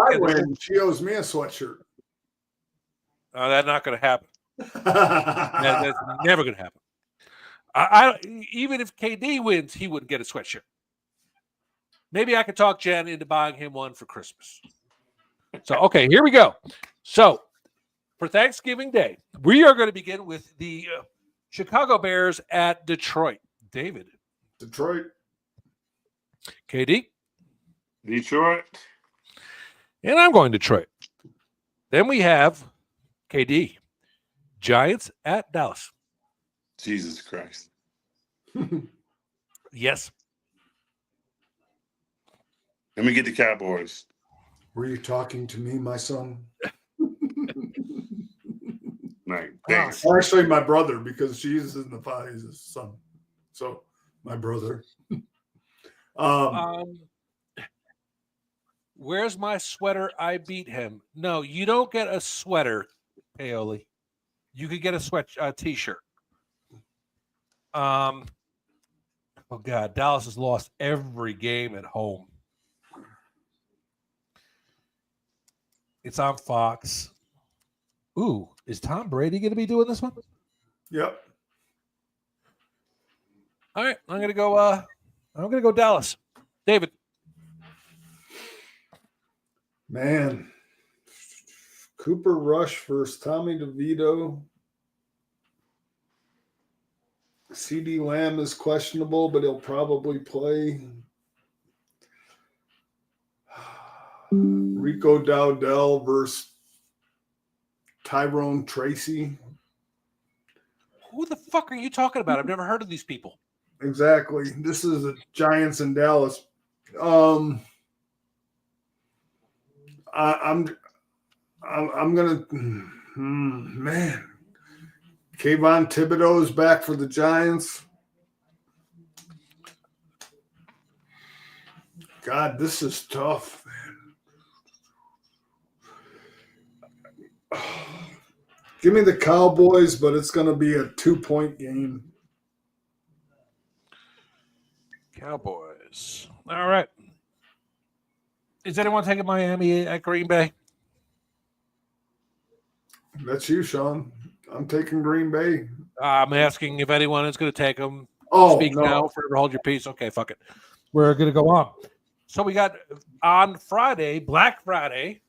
She owes me a sweatshirt. That's not going to happen. That's never going to happen. I even if KD wins, he wouldn't get a sweatshirt. Maybe I could talk Jen into buying him one for Christmas. So okay, here we go. So for Thanksgiving Day, we are going to begin with the Chicago Bears at Detroit. David. Detroit. KD. Detroit. And I'm going Detroit. Then we have KD. Giants at Dallas. Jesus Christ. Yes. Let me get the Cowboys. Were you talking to me, my son? Like, thanks. Actually, my brother, because Jesus is in the Father, he's his son. So, my brother. Where's my sweater? I beat him. No, you don't get a sweater, Paoli. You could get a t-shirt. Oh God, Dallas has lost every game at home. It's on Fox. Ooh, is Tom Brady going to be doing this one? Yep. All right, I'm gonna go Dallas. David. Man. Cooper Rush versus Tommy DeVito. CD Lamb is questionable, but he'll probably play. Rico Dowdell versus Tyrone Tracy. Who the fuck are you talking about? I've never heard of these people. Exactly. This is the Giants in Dallas. I'm gonna man. Kayvon Thibodeau is back for the Giants. God, this is tough, man. Give me the Cowboys, but it's going to be a 2-point game. Cowboys. All right. Is anyone taking Miami at Green Bay? That's you, Sean. I'm taking Green Bay. I'm asking if anyone is going to take them. Oh, Speak no. now, forever hold your peace. Okay, fuck it. We're going to go on. So we got on Friday, Black Friday,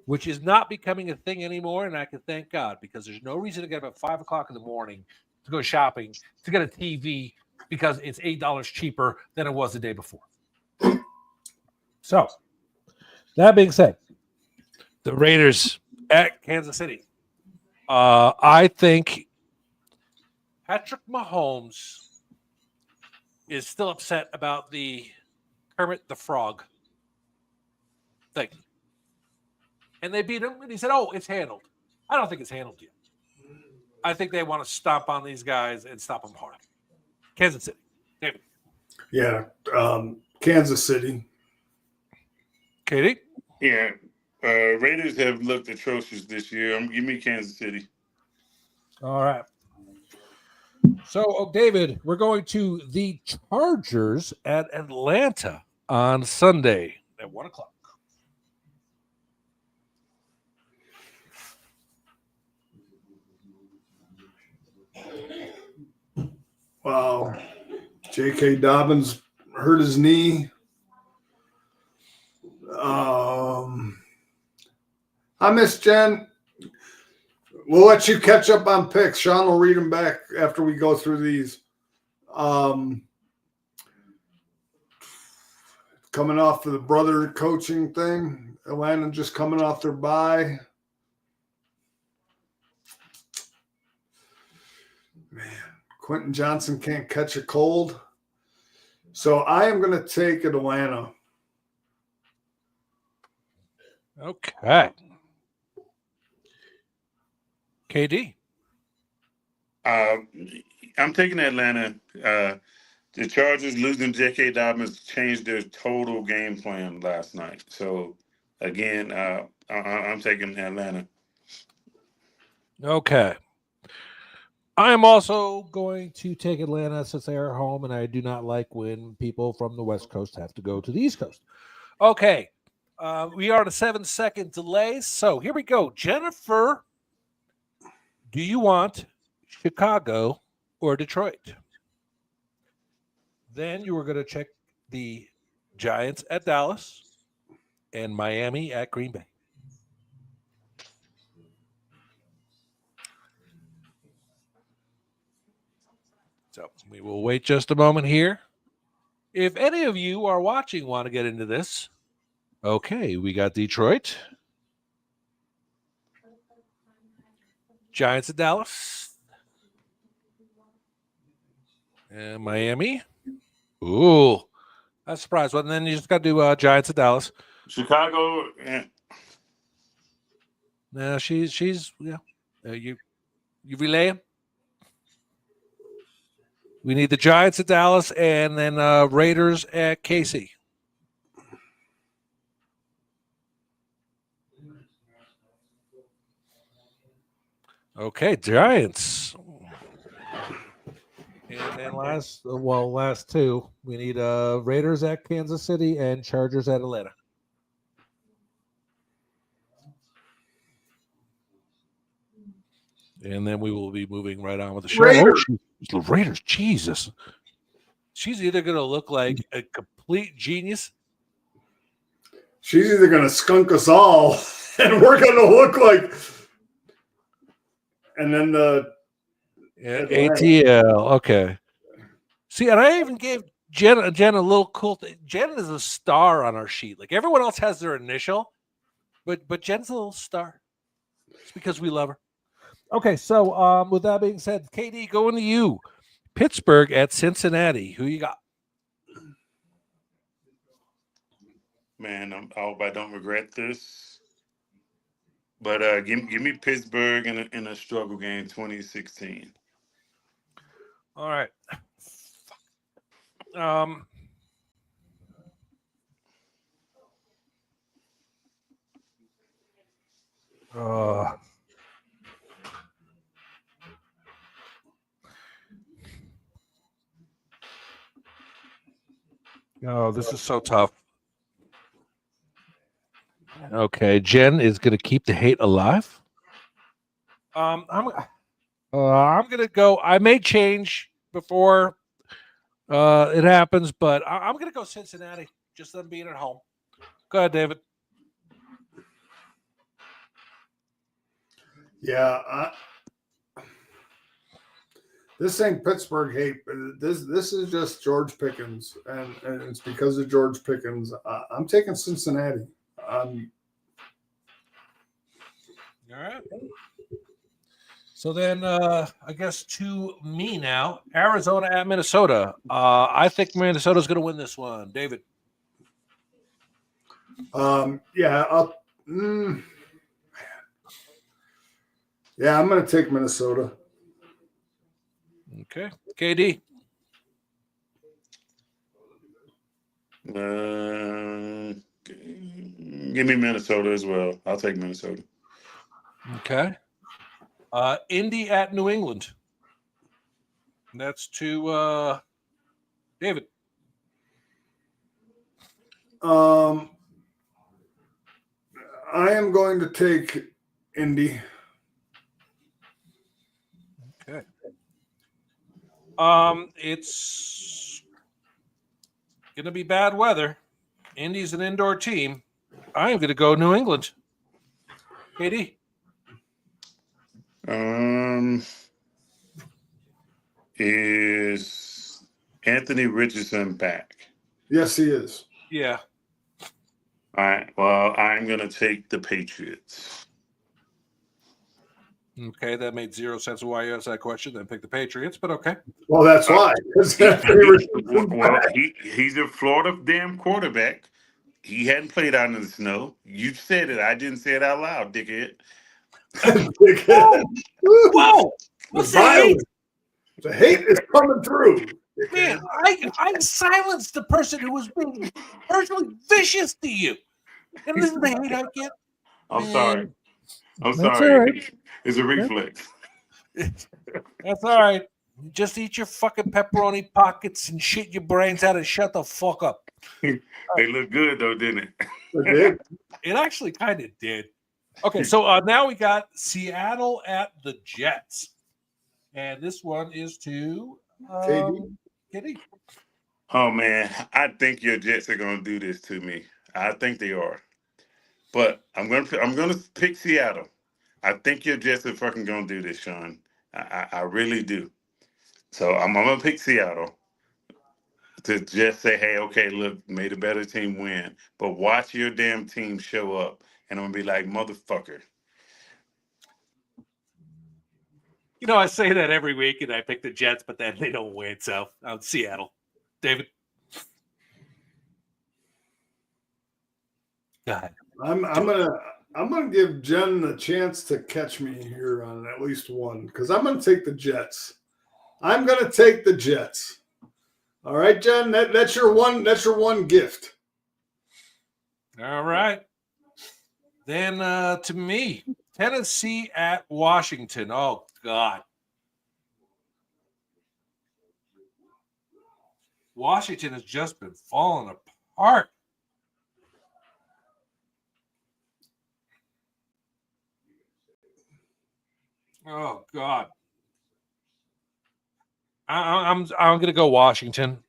which is not becoming a thing anymore, and I can thank God, because there's no reason to get up at 5 o'clock in the morning to go shopping to get a TV because it's $8 cheaper than it was the day before. So, that being said, the Raiders at Kansas City. I think Patrick Mahomes is still upset about the Kermit the Frog thing. And they beat him, and he said, "Oh, it's handled." I don't think it's handled yet. I think they want to stomp on these guys and stop them hard. Kansas City. David. Yeah, Kansas City. Katie? Yeah. Raiders have looked atrocious this year. Give me Kansas City. All right. So, David, we're going to the Chargers at Atlanta on Sunday at 1 o'clock. Wow. J.K. Dobbins hurt his knee. I miss Jen. We'll let you catch up on picks. Sean will read them back after we go through these. Coming off of the brother coaching thing, Atlanta just coming off their bye. Man, Quentin Johnson can't catch a cold. So I am going to take Atlanta. Okay. KD. I'm taking Atlanta. The Chargers losing J.K. Dobbins changed their total game plan last night. So, again, I'm taking Atlanta. Okay. I am also going to take Atlanta since they are home, and I do not like when people from the West Coast have to go to the East Coast. Okay. We are at a 7-second delay. So here we go. Jennifer, do you want Chicago or Detroit? Then you were going to check the Giants at Dallas and Miami at Green Bay. So we will wait just a moment here. If any of you are watching want to get into this, okay, we got Detroit, Giants at Dallas, and Miami. Ooh, that's a surprise. Well, then you just got to do Giants at Dallas. Chicago. No, she's yeah. You relay him. We need the Giants at Dallas and then Raiders at KC. Okay, Giants. And then last two, we need Raiders at Kansas City and Chargers at Atlanta. And then we will be moving right on with the show. Raiders. The Raiders, Jesus. She's either going to look like a complete genius. She's either going to skunk us all, and we're going to look like. And then the ATL. Okay. See, and I even gave Jen a little cool thing. Jen is a star on our sheet. Like everyone else has their initial, but Jen's a little star. It's because we love her. Okay, so with that being said, KD, going to you. Pittsburgh at Cincinnati. Who you got? Man, I hope I don't regret this. But give me Pittsburgh in a struggle game 2016. All right. Oh, this is so tough. Okay, Jen is going to keep the hate alive. I'm going to go. I may change before it happens, but I'm going to go Cincinnati. Just them being at home. Go ahead, David. Yeah, this ain't Pittsburgh hate. This is just George Pickens, and it's because of George Pickens. I'm taking Cincinnati. All right. So then, I guess to me now, Arizona at Minnesota. I think Minnesota's going to win this one. David. Yeah, I'm going to take Minnesota. Okay. KD. Give me Minnesota as well. I'll take Minnesota. Okay. Indy at New England. That's to David. I am going to take Indy. Okay. It's going to be bad weather. Indy's an indoor team. I am going to go New England. KD. Is Anthony Richardson back? Yes, he is. Yeah. All right. Well, I'm going to take the Patriots. Okay, that made zero sense of why you asked that question. Then pick the Patriots, but okay. Well, that's why. Well, he's a Florida damn quarterback. He hadn't played out in the snow. You said it. I didn't say it out loud, dickhead. Whoa! What's the hate? The hate is coming through. Man, I silenced the person who was being personally vicious to you. And this is the hate I get. I'm Man. sorry. I'm That's sorry. all right. It's a reflex. That's all right. Just eat your fucking pepperoni pockets and shit your brains out and shut the fuck up. They look good though, didn't it? It actually kind of did. Okay, so now we got Seattle at the Jets. And this one is to KD. Oh man, I think your Jets are gonna do this to me. I think they are. But I'm gonna pick Seattle. I think your Jets are fucking gonna do this, Sean. I really do. So I'm gonna pick Seattle to just say, hey, okay, look, made a better team win. But watch your damn team show up, and I'm gonna be like, motherfucker. You know, I say that every week, and I pick the Jets, but then they don't win. So I'm Seattle. David. Go ahead. I'm gonna give Jen the chance to catch me here on at least one because I'm gonna take the Jets. I'm gonna take the Jets. All right, Jen, that's your one gift. All right. Then to me, Tennessee at Washington. Oh God. Washington has just been falling apart. Oh God. I'm gonna go Washington.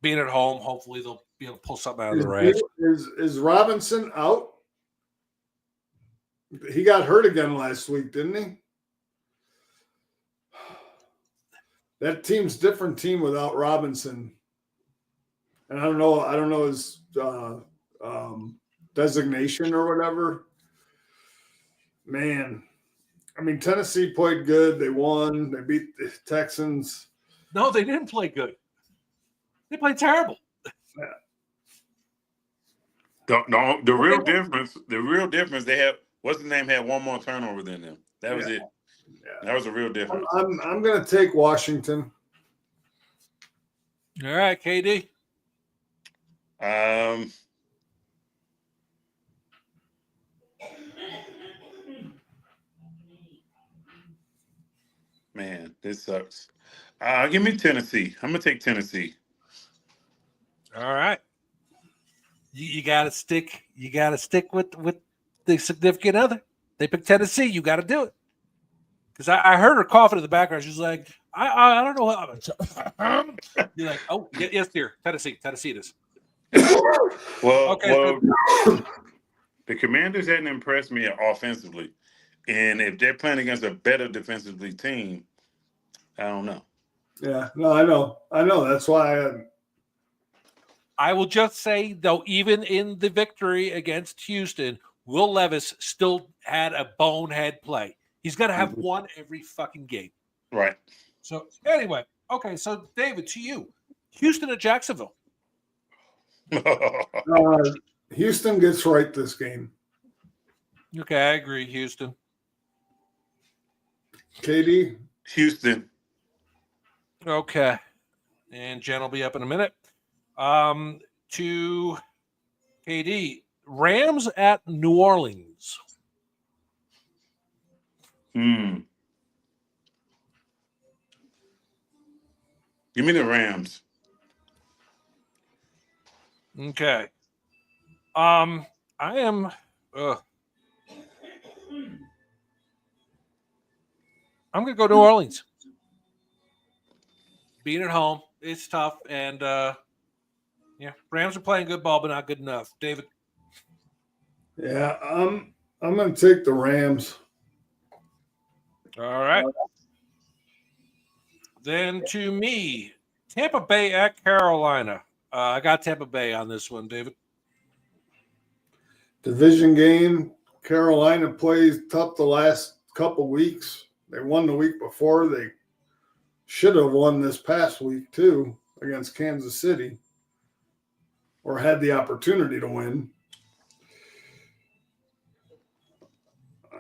Being at home, hopefully they'll be able to pull something out of the rack. Is Robinson out? He got hurt again last week, didn't he? That team's different team without Robinson. And I don't know his designation or whatever. Man, I mean, Tennessee played good. They won. They beat the Texans. No, they didn't play good. They played terrible. The real difference, they have, what's the name, had one more turnover than them. That was it. Yeah. That was a real difference. I'm going to take Washington. All right, KD. Man, this sucks. Give me Tennessee. I'm gonna take Tennessee. All right. You gotta stick. You gotta stick with the significant other. They picked Tennessee. You got to do it. Because I heard her coughing in the background. She's like, I don't know what. You're like, oh yes, dear, Tennessee it is. Well, the Commanders hadn't impressed me offensively, and if they're playing against a better defensively team, I don't know. Yeah, no, I know. That's why I will just say, though, even in the victory against Houston, Will Levis still had a bonehead play. He's got to have one every fucking game. Right. So, anyway, okay, so, David, to you. Houston at Jacksonville. Houston gets right this game. Okay, I agree, Houston. KD? Houston. Okay. And Jen will be up in a minute. To KD, Rams at New Orleans. Give me the Rams. Okay. I am I'm gonna go New Orleans. Being at home, it's tough, and Rams are playing good ball, but not good enough. David. Yeah, I'm gonna take the Rams. All right. Then to me, Tampa Bay at Carolina. I got Tampa Bay on this one, David. Division game. Carolina plays tough the last couple weeks. They won the week before. They should have won this past week, too, against Kansas City, or had the opportunity to win.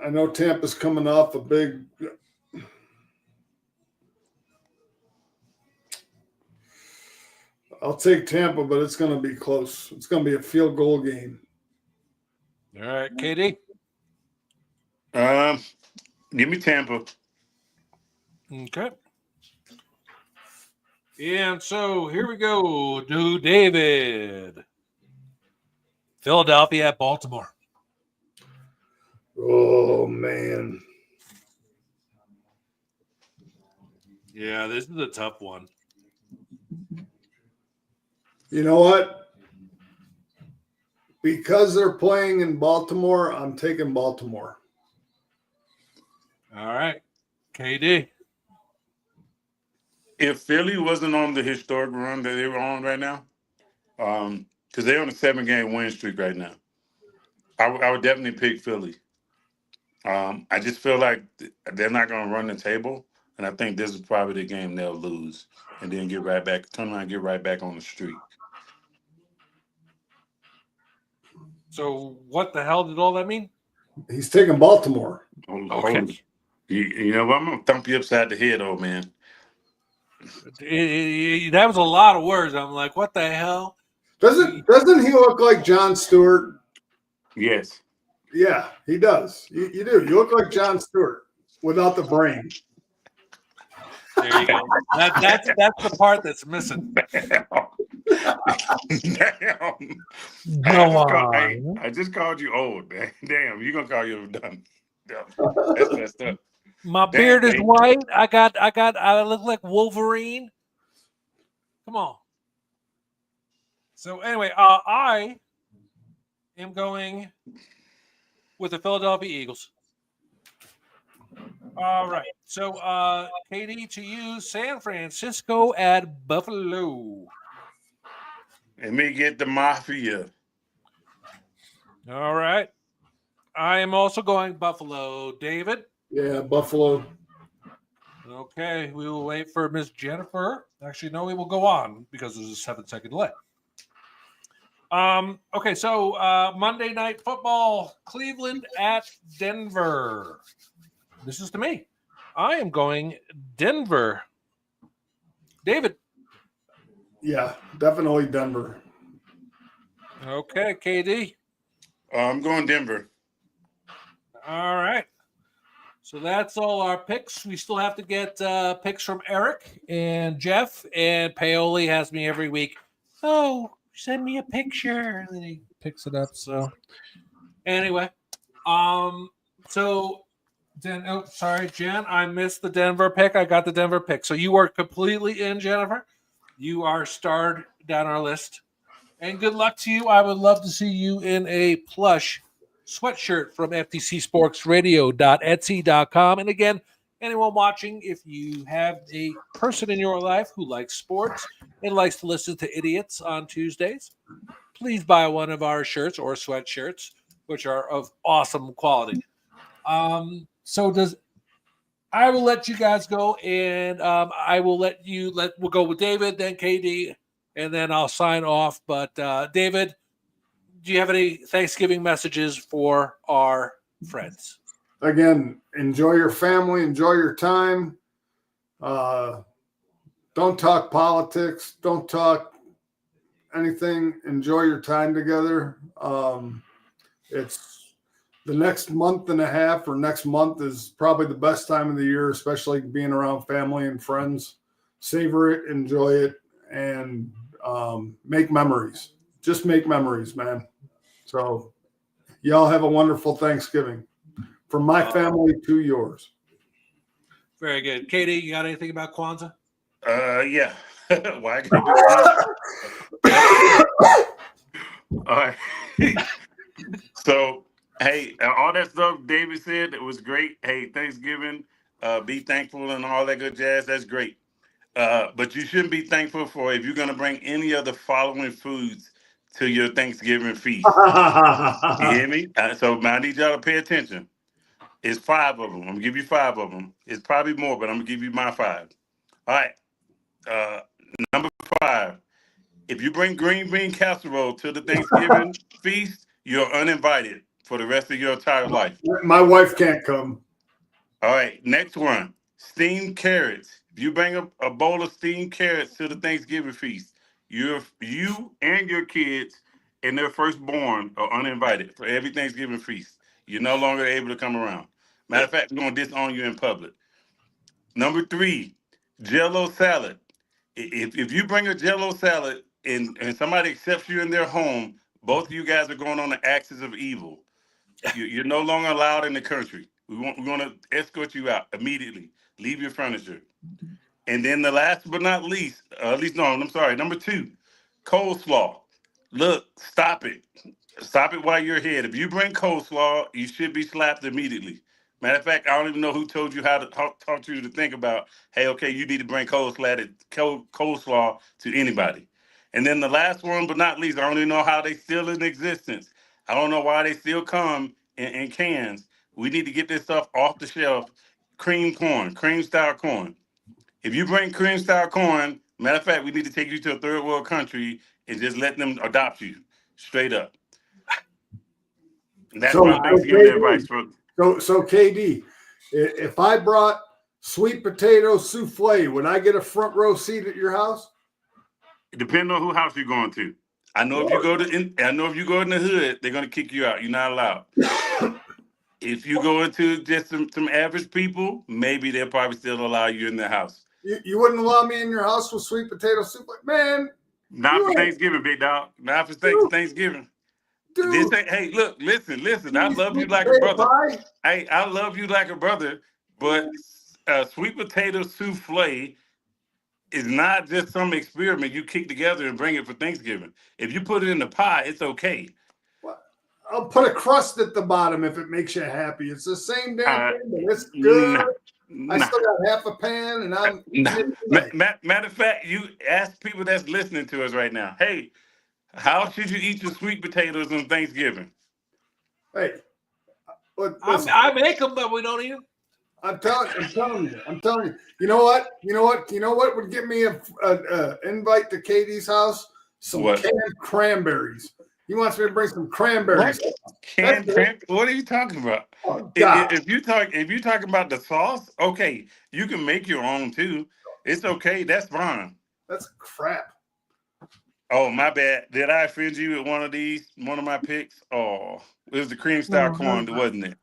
I know Tampa's coming off a big – I'll take Tampa, but it's going to be close. It's going to be a field goal game. All right, KD. Give me Tampa. Okay. And so here we go to David. Philadelphia at Baltimore. Oh, man. Yeah, this is a tough one. You know what? Because they're playing in Baltimore, I'm taking Baltimore. All right. KD. If Philly wasn't on the historic run that they were on right now, because they're on a 7-game win streak right now, I would definitely pick Philly. I just feel like they're not going to run the table, and I think this is probably the game they'll lose and then get right back, turn around and get right back on the streak. So what the hell did all that mean? He's taking Baltimore. Okay. You know what? I'm going to thump you upside the head, old man. That was a lot of words. I'm like, what the hell? Doesn't he look like Jon Stewart? Yes. Yeah, he does. You do. You look like Jon Stewart without the brain. There you go. That's the part that's missing. Damn. I just called you old, man. Damn, you're going to call you done. That's messed up. My Damn, beard is babe. white. I look like Wolverine. Come on. So anyway, I am going with the Philadelphia Eagles. All right. So KD, to you, San Francisco at Buffalo. Let me get the Mafia. All right. I am also going Buffalo. David? Yeah, Buffalo. Okay, we will wait for Miss Jennifer. Actually, no, we will go on because there's a 7-second delay. Okay, so Monday Night Football, Cleveland at Denver. This is to me. I am going Denver. David? Yeah, definitely Denver. Okay, KD? I'm going Denver. All right. So that's all our picks. We still have to get picks from Eric and Jeff, and Paoli has me every week. Oh, send me a picture, and then he picks it up. So anyway, so then, oh, sorry, Jen, I missed the Denver pick. I got the Denver pick. So you are completely in, Jennifer. You are starred down our list, and good luck to you. I would love to see you in a plush sweatshirt from ftcsportsradio.etsy.com. And again, anyone watching, if you have a person in your life who likes sports and likes to listen to idiots on Tuesdays, please buy one of our shirts or sweatshirts, which are of awesome quality. I will let you guys go, and I will we'll go with David, then KD, and then I'll sign off. But David, do you have any Thanksgiving messages for our friends? Again, enjoy your family, enjoy your time. Don't talk politics. Don't talk anything. Enjoy your time together. It's the next month and a half or next month is probably the best time of the year, especially being around family and friends. Savor it, enjoy it, and make memories. Just make memories, man. So y'all have a wonderful Thanksgiving. From my family to yours. Very good. Katie, you got anything about Kwanzaa? Yeah. Why I gotta do all right. So, hey, all that stuff David said, it was great. Hey, Thanksgiving, be thankful and all that good jazz. That's great. But you shouldn't be thankful for if you're going to bring any of the following foods to your Thanksgiving feast. You hear me? So I need y'all to pay attention. It's 5 of them. I'm going to give you 5 of them. It's probably more, but I'm going to give you my 5. All right. Number 5. If you bring green bean casserole to the Thanksgiving feast, you're uninvited for the rest of your entire life. My wife can't come. All right. Next one. Steamed carrots. If you bring a bowl of steamed carrots to the Thanksgiving feast, you and your kids and their firstborn are uninvited for every Thanksgiving feast. You're no longer able to come around. Matter of fact, we're going to disown you in public. Number 3, Jell-O salad. If you bring a Jell-O salad and somebody accepts you in their home, both of you guys are going on the axis of evil. You're no longer allowed in the country. We're going to escort you out immediately. Leave your furniture. And then the last but not least, number 2, coleslaw. Look, stop it. Stop it while you're ahead. If you bring coleslaw, you should be slapped immediately. Matter of fact, I don't even know who told you taught you to think about, hey, okay, you need to bring coleslaw to anybody. And then the last one, but not least, I don't even know how they still in existence. I don't know why they still come in cans. We need to get this stuff off the shelf. Cream style corn. If you bring cream style corn, matter of fact, we need to take you to a third world country and just let them adopt you straight up. That's my Thanksgiving advice for. So KD, if I brought sweet potato souffle, would I get a front row seat at your house? It depends on who house you're going to. I know if you go in the hood, they're gonna kick you out. You're not allowed. If you go into just some average people, maybe they'll probably still allow you in their house. You wouldn't allow me in your house with sweet potato souffle, man. Not for Thanksgiving, big dog. Not for Thanksgiving. Dude, Hey, look, listen. I love you like a brother. Hey, I love you like a brother, but sweet potato souffle is not just some experiment you kick together and bring it for Thanksgiving. If you put it in the pie, it's okay. I'll put a crust at the bottom if it makes you happy. It's the same damn thing, but it's good. I still got half a pan, and I'm matter of fact, you ask people that's listening to us right now, hey, how should you eat your sweet potatoes on Thanksgiving? Hey, look, I make them, but we don't eat them. I'm telling you. You know what would get me a invite to Katie's house? Some canned cranberries. He wants me to bring some cranberries. What are you talking about? Oh, if you talking about the sauce, okay, you can make your own too. It's okay. That's fine. That's crap. Oh, my bad. Did I offend you with one of my picks? Oh, it was the cream style corn, wasn't it?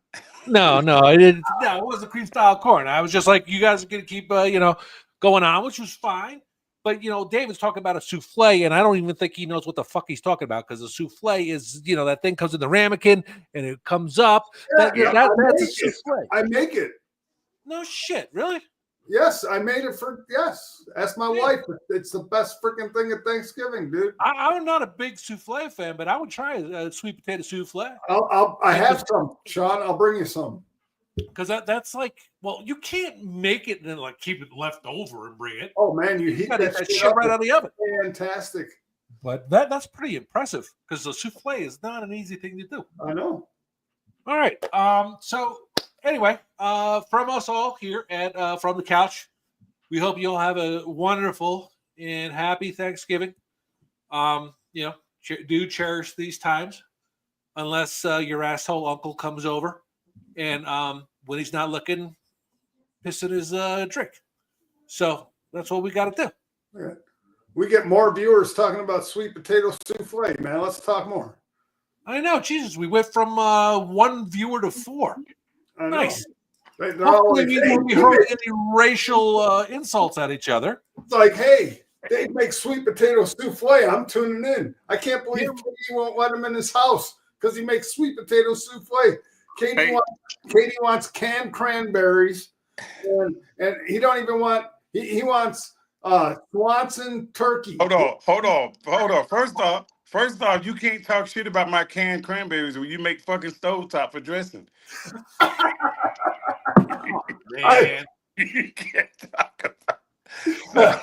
No, it didn't. No, it wasn't cream style corn. I was just like, you guys are gonna keep going on, which was fine. But David's talking about a souffle, and I don't even think he knows what the fuck he's talking about, because a souffle is that thing comes in the ramekin and it comes up. That's a souffle. I make it. No shit, really? Yes, I made it for Ask my wife. It's the best freaking thing at Thanksgiving, dude. I'm not a big souffle fan, but I would try a sweet potato souffle. I have some, Sean. I'll bring you some. Because that's like, well, you can't make it and then like keep it left over and bring it. Oh man, you heat that shit right out of the oven. Fantastic. But that's pretty impressive, because the souffle is not an easy thing to do. I know. All right. So anyway, from us all here at From the Couch, we hope you all have a wonderful and happy Thanksgiving. Do cherish these times, unless your asshole uncle comes over and when he's not looking, pissing his drink. So that's what we got to do. Yeah. We get more viewers talking about sweet potato souffle, man. Let's talk more. I know, Jesus. We went from 1 viewer to 4. Nice. Hopefully we won't be hurling any racial insults at each other. It's like, hey, they make sweet potato souffle. I'm tuning in. I can't believe Katie won't let him in his house because he makes sweet potato souffle. Katie wants canned cranberries, and he don't even want. He wants Swanson turkey. Hold on. First off, you can't talk shit about my canned cranberries when you make fucking stovetop for dressing. Man. You can't talk about.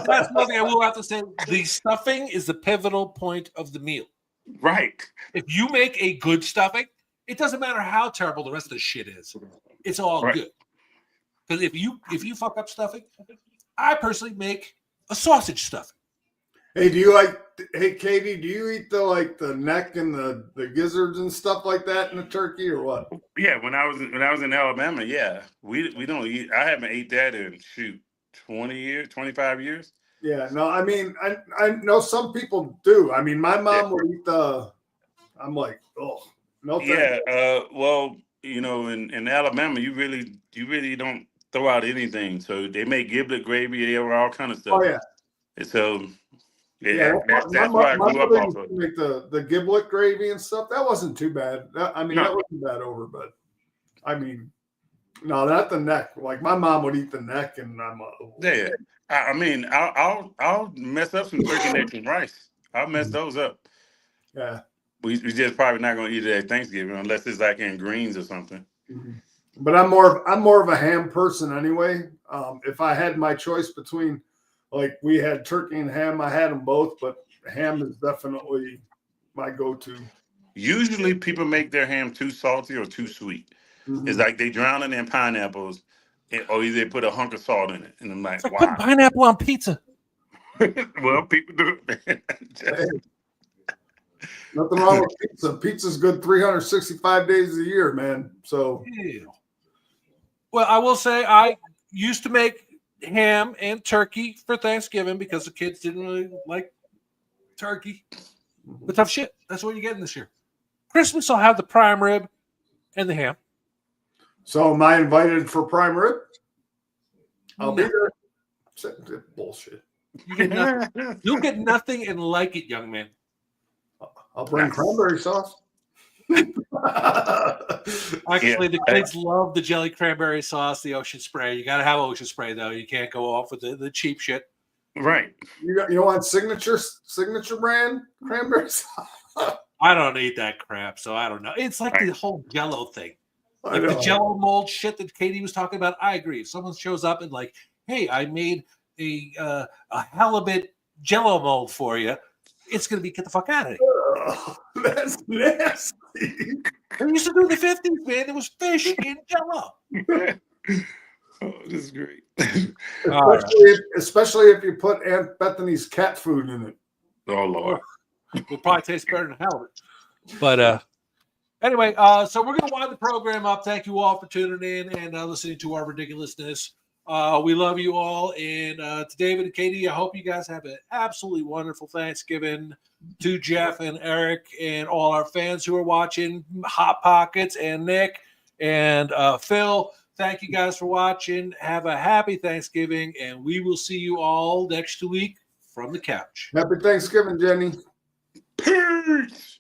That's one thing I will have to say. The stuffing is the pivotal point of the meal. Right. If you make a good stuffing, it doesn't matter how terrible the rest of the shit is. It's all good. Because if you fuck up stuffing, I personally make a sausage stuffing. Hey, Katie, do you eat the neck and the gizzards and stuff like that in the turkey, or what? Yeah, when I was in Alabama, yeah. We don't eat. I haven't ate that in 20 years, 25 years. Yeah, no, I mean, I know some people do. I mean, my mom would eat I'm like, oh, no thanks. Yeah, well, in Alabama, you really don't throw out anything. So they make giblet gravy, they have all kind of stuff. Oh yeah. And so that's why I grew up off of. Make the giblet gravy and stuff. That wasn't too bad. That wasn't bad over, but I mean, no, not the neck. Like my mom would eat the neck, and I'm yeah. I mean, I'll mess up some turkey necks and rice. I'll mess those up. Yeah. We just probably not gonna eat it at Thanksgiving unless it's like in greens or something. Mm-hmm. But I'm more of a ham person anyway. If I had my choice between, like, we had turkey and ham, I had them both, but ham is definitely my go-to. Usually people make their ham too salty or too sweet. Mm-hmm. It's like they drown it in pineapples, or either they put a hunk of salt in it. And I'm like, wow. Put pineapple on pizza. Well, people do it. Nothing wrong with pizza. Pizza's good 365 days a year, man. So, well, I will say I used to make ham and turkey for Thanksgiving because the kids didn't really like turkey. But tough shit. That's what you're getting this year. Christmas, I'll have the prime rib and the ham. So, am I invited for prime rib? I'll be there. Bullshit. You get nothing. You'll get nothing and like it, young man. I'll bring cranberry sauce. Actually, the kids love the jelly cranberry sauce, the ocean spray. You got to have ocean spray, though. You can't go off with the cheap shit. Right. You want signature brand cranberry sauce? I don't eat that crap, so I don't know. It's like the whole Jello thing. Like the Jello mold shit that Katie was talking about. I agree. If someone shows up and like, hey, I made a halibut Jello mold for you, it's going to be get the fuck out of here. Oh, that's nasty. They used to do in the 50s, man. There was fish in Jello. Oh, this is great. Especially if you put Aunt Bethany's cat food in it. Oh, Lord. It'll probably taste better than halibut. But anyway, so we're going to wind the program up. Thank you all for tuning in and listening to our ridiculousness. We love you all. And to David and Katie, I hope you guys have an absolutely wonderful Thanksgiving. To Jeff and Eric and all our fans who are watching, Hot Pockets and Nick and Phil, thank you guys for watching. Have a happy Thanksgiving, and we will see you all next week from the couch. Happy Thanksgiving, Jenny. Peace.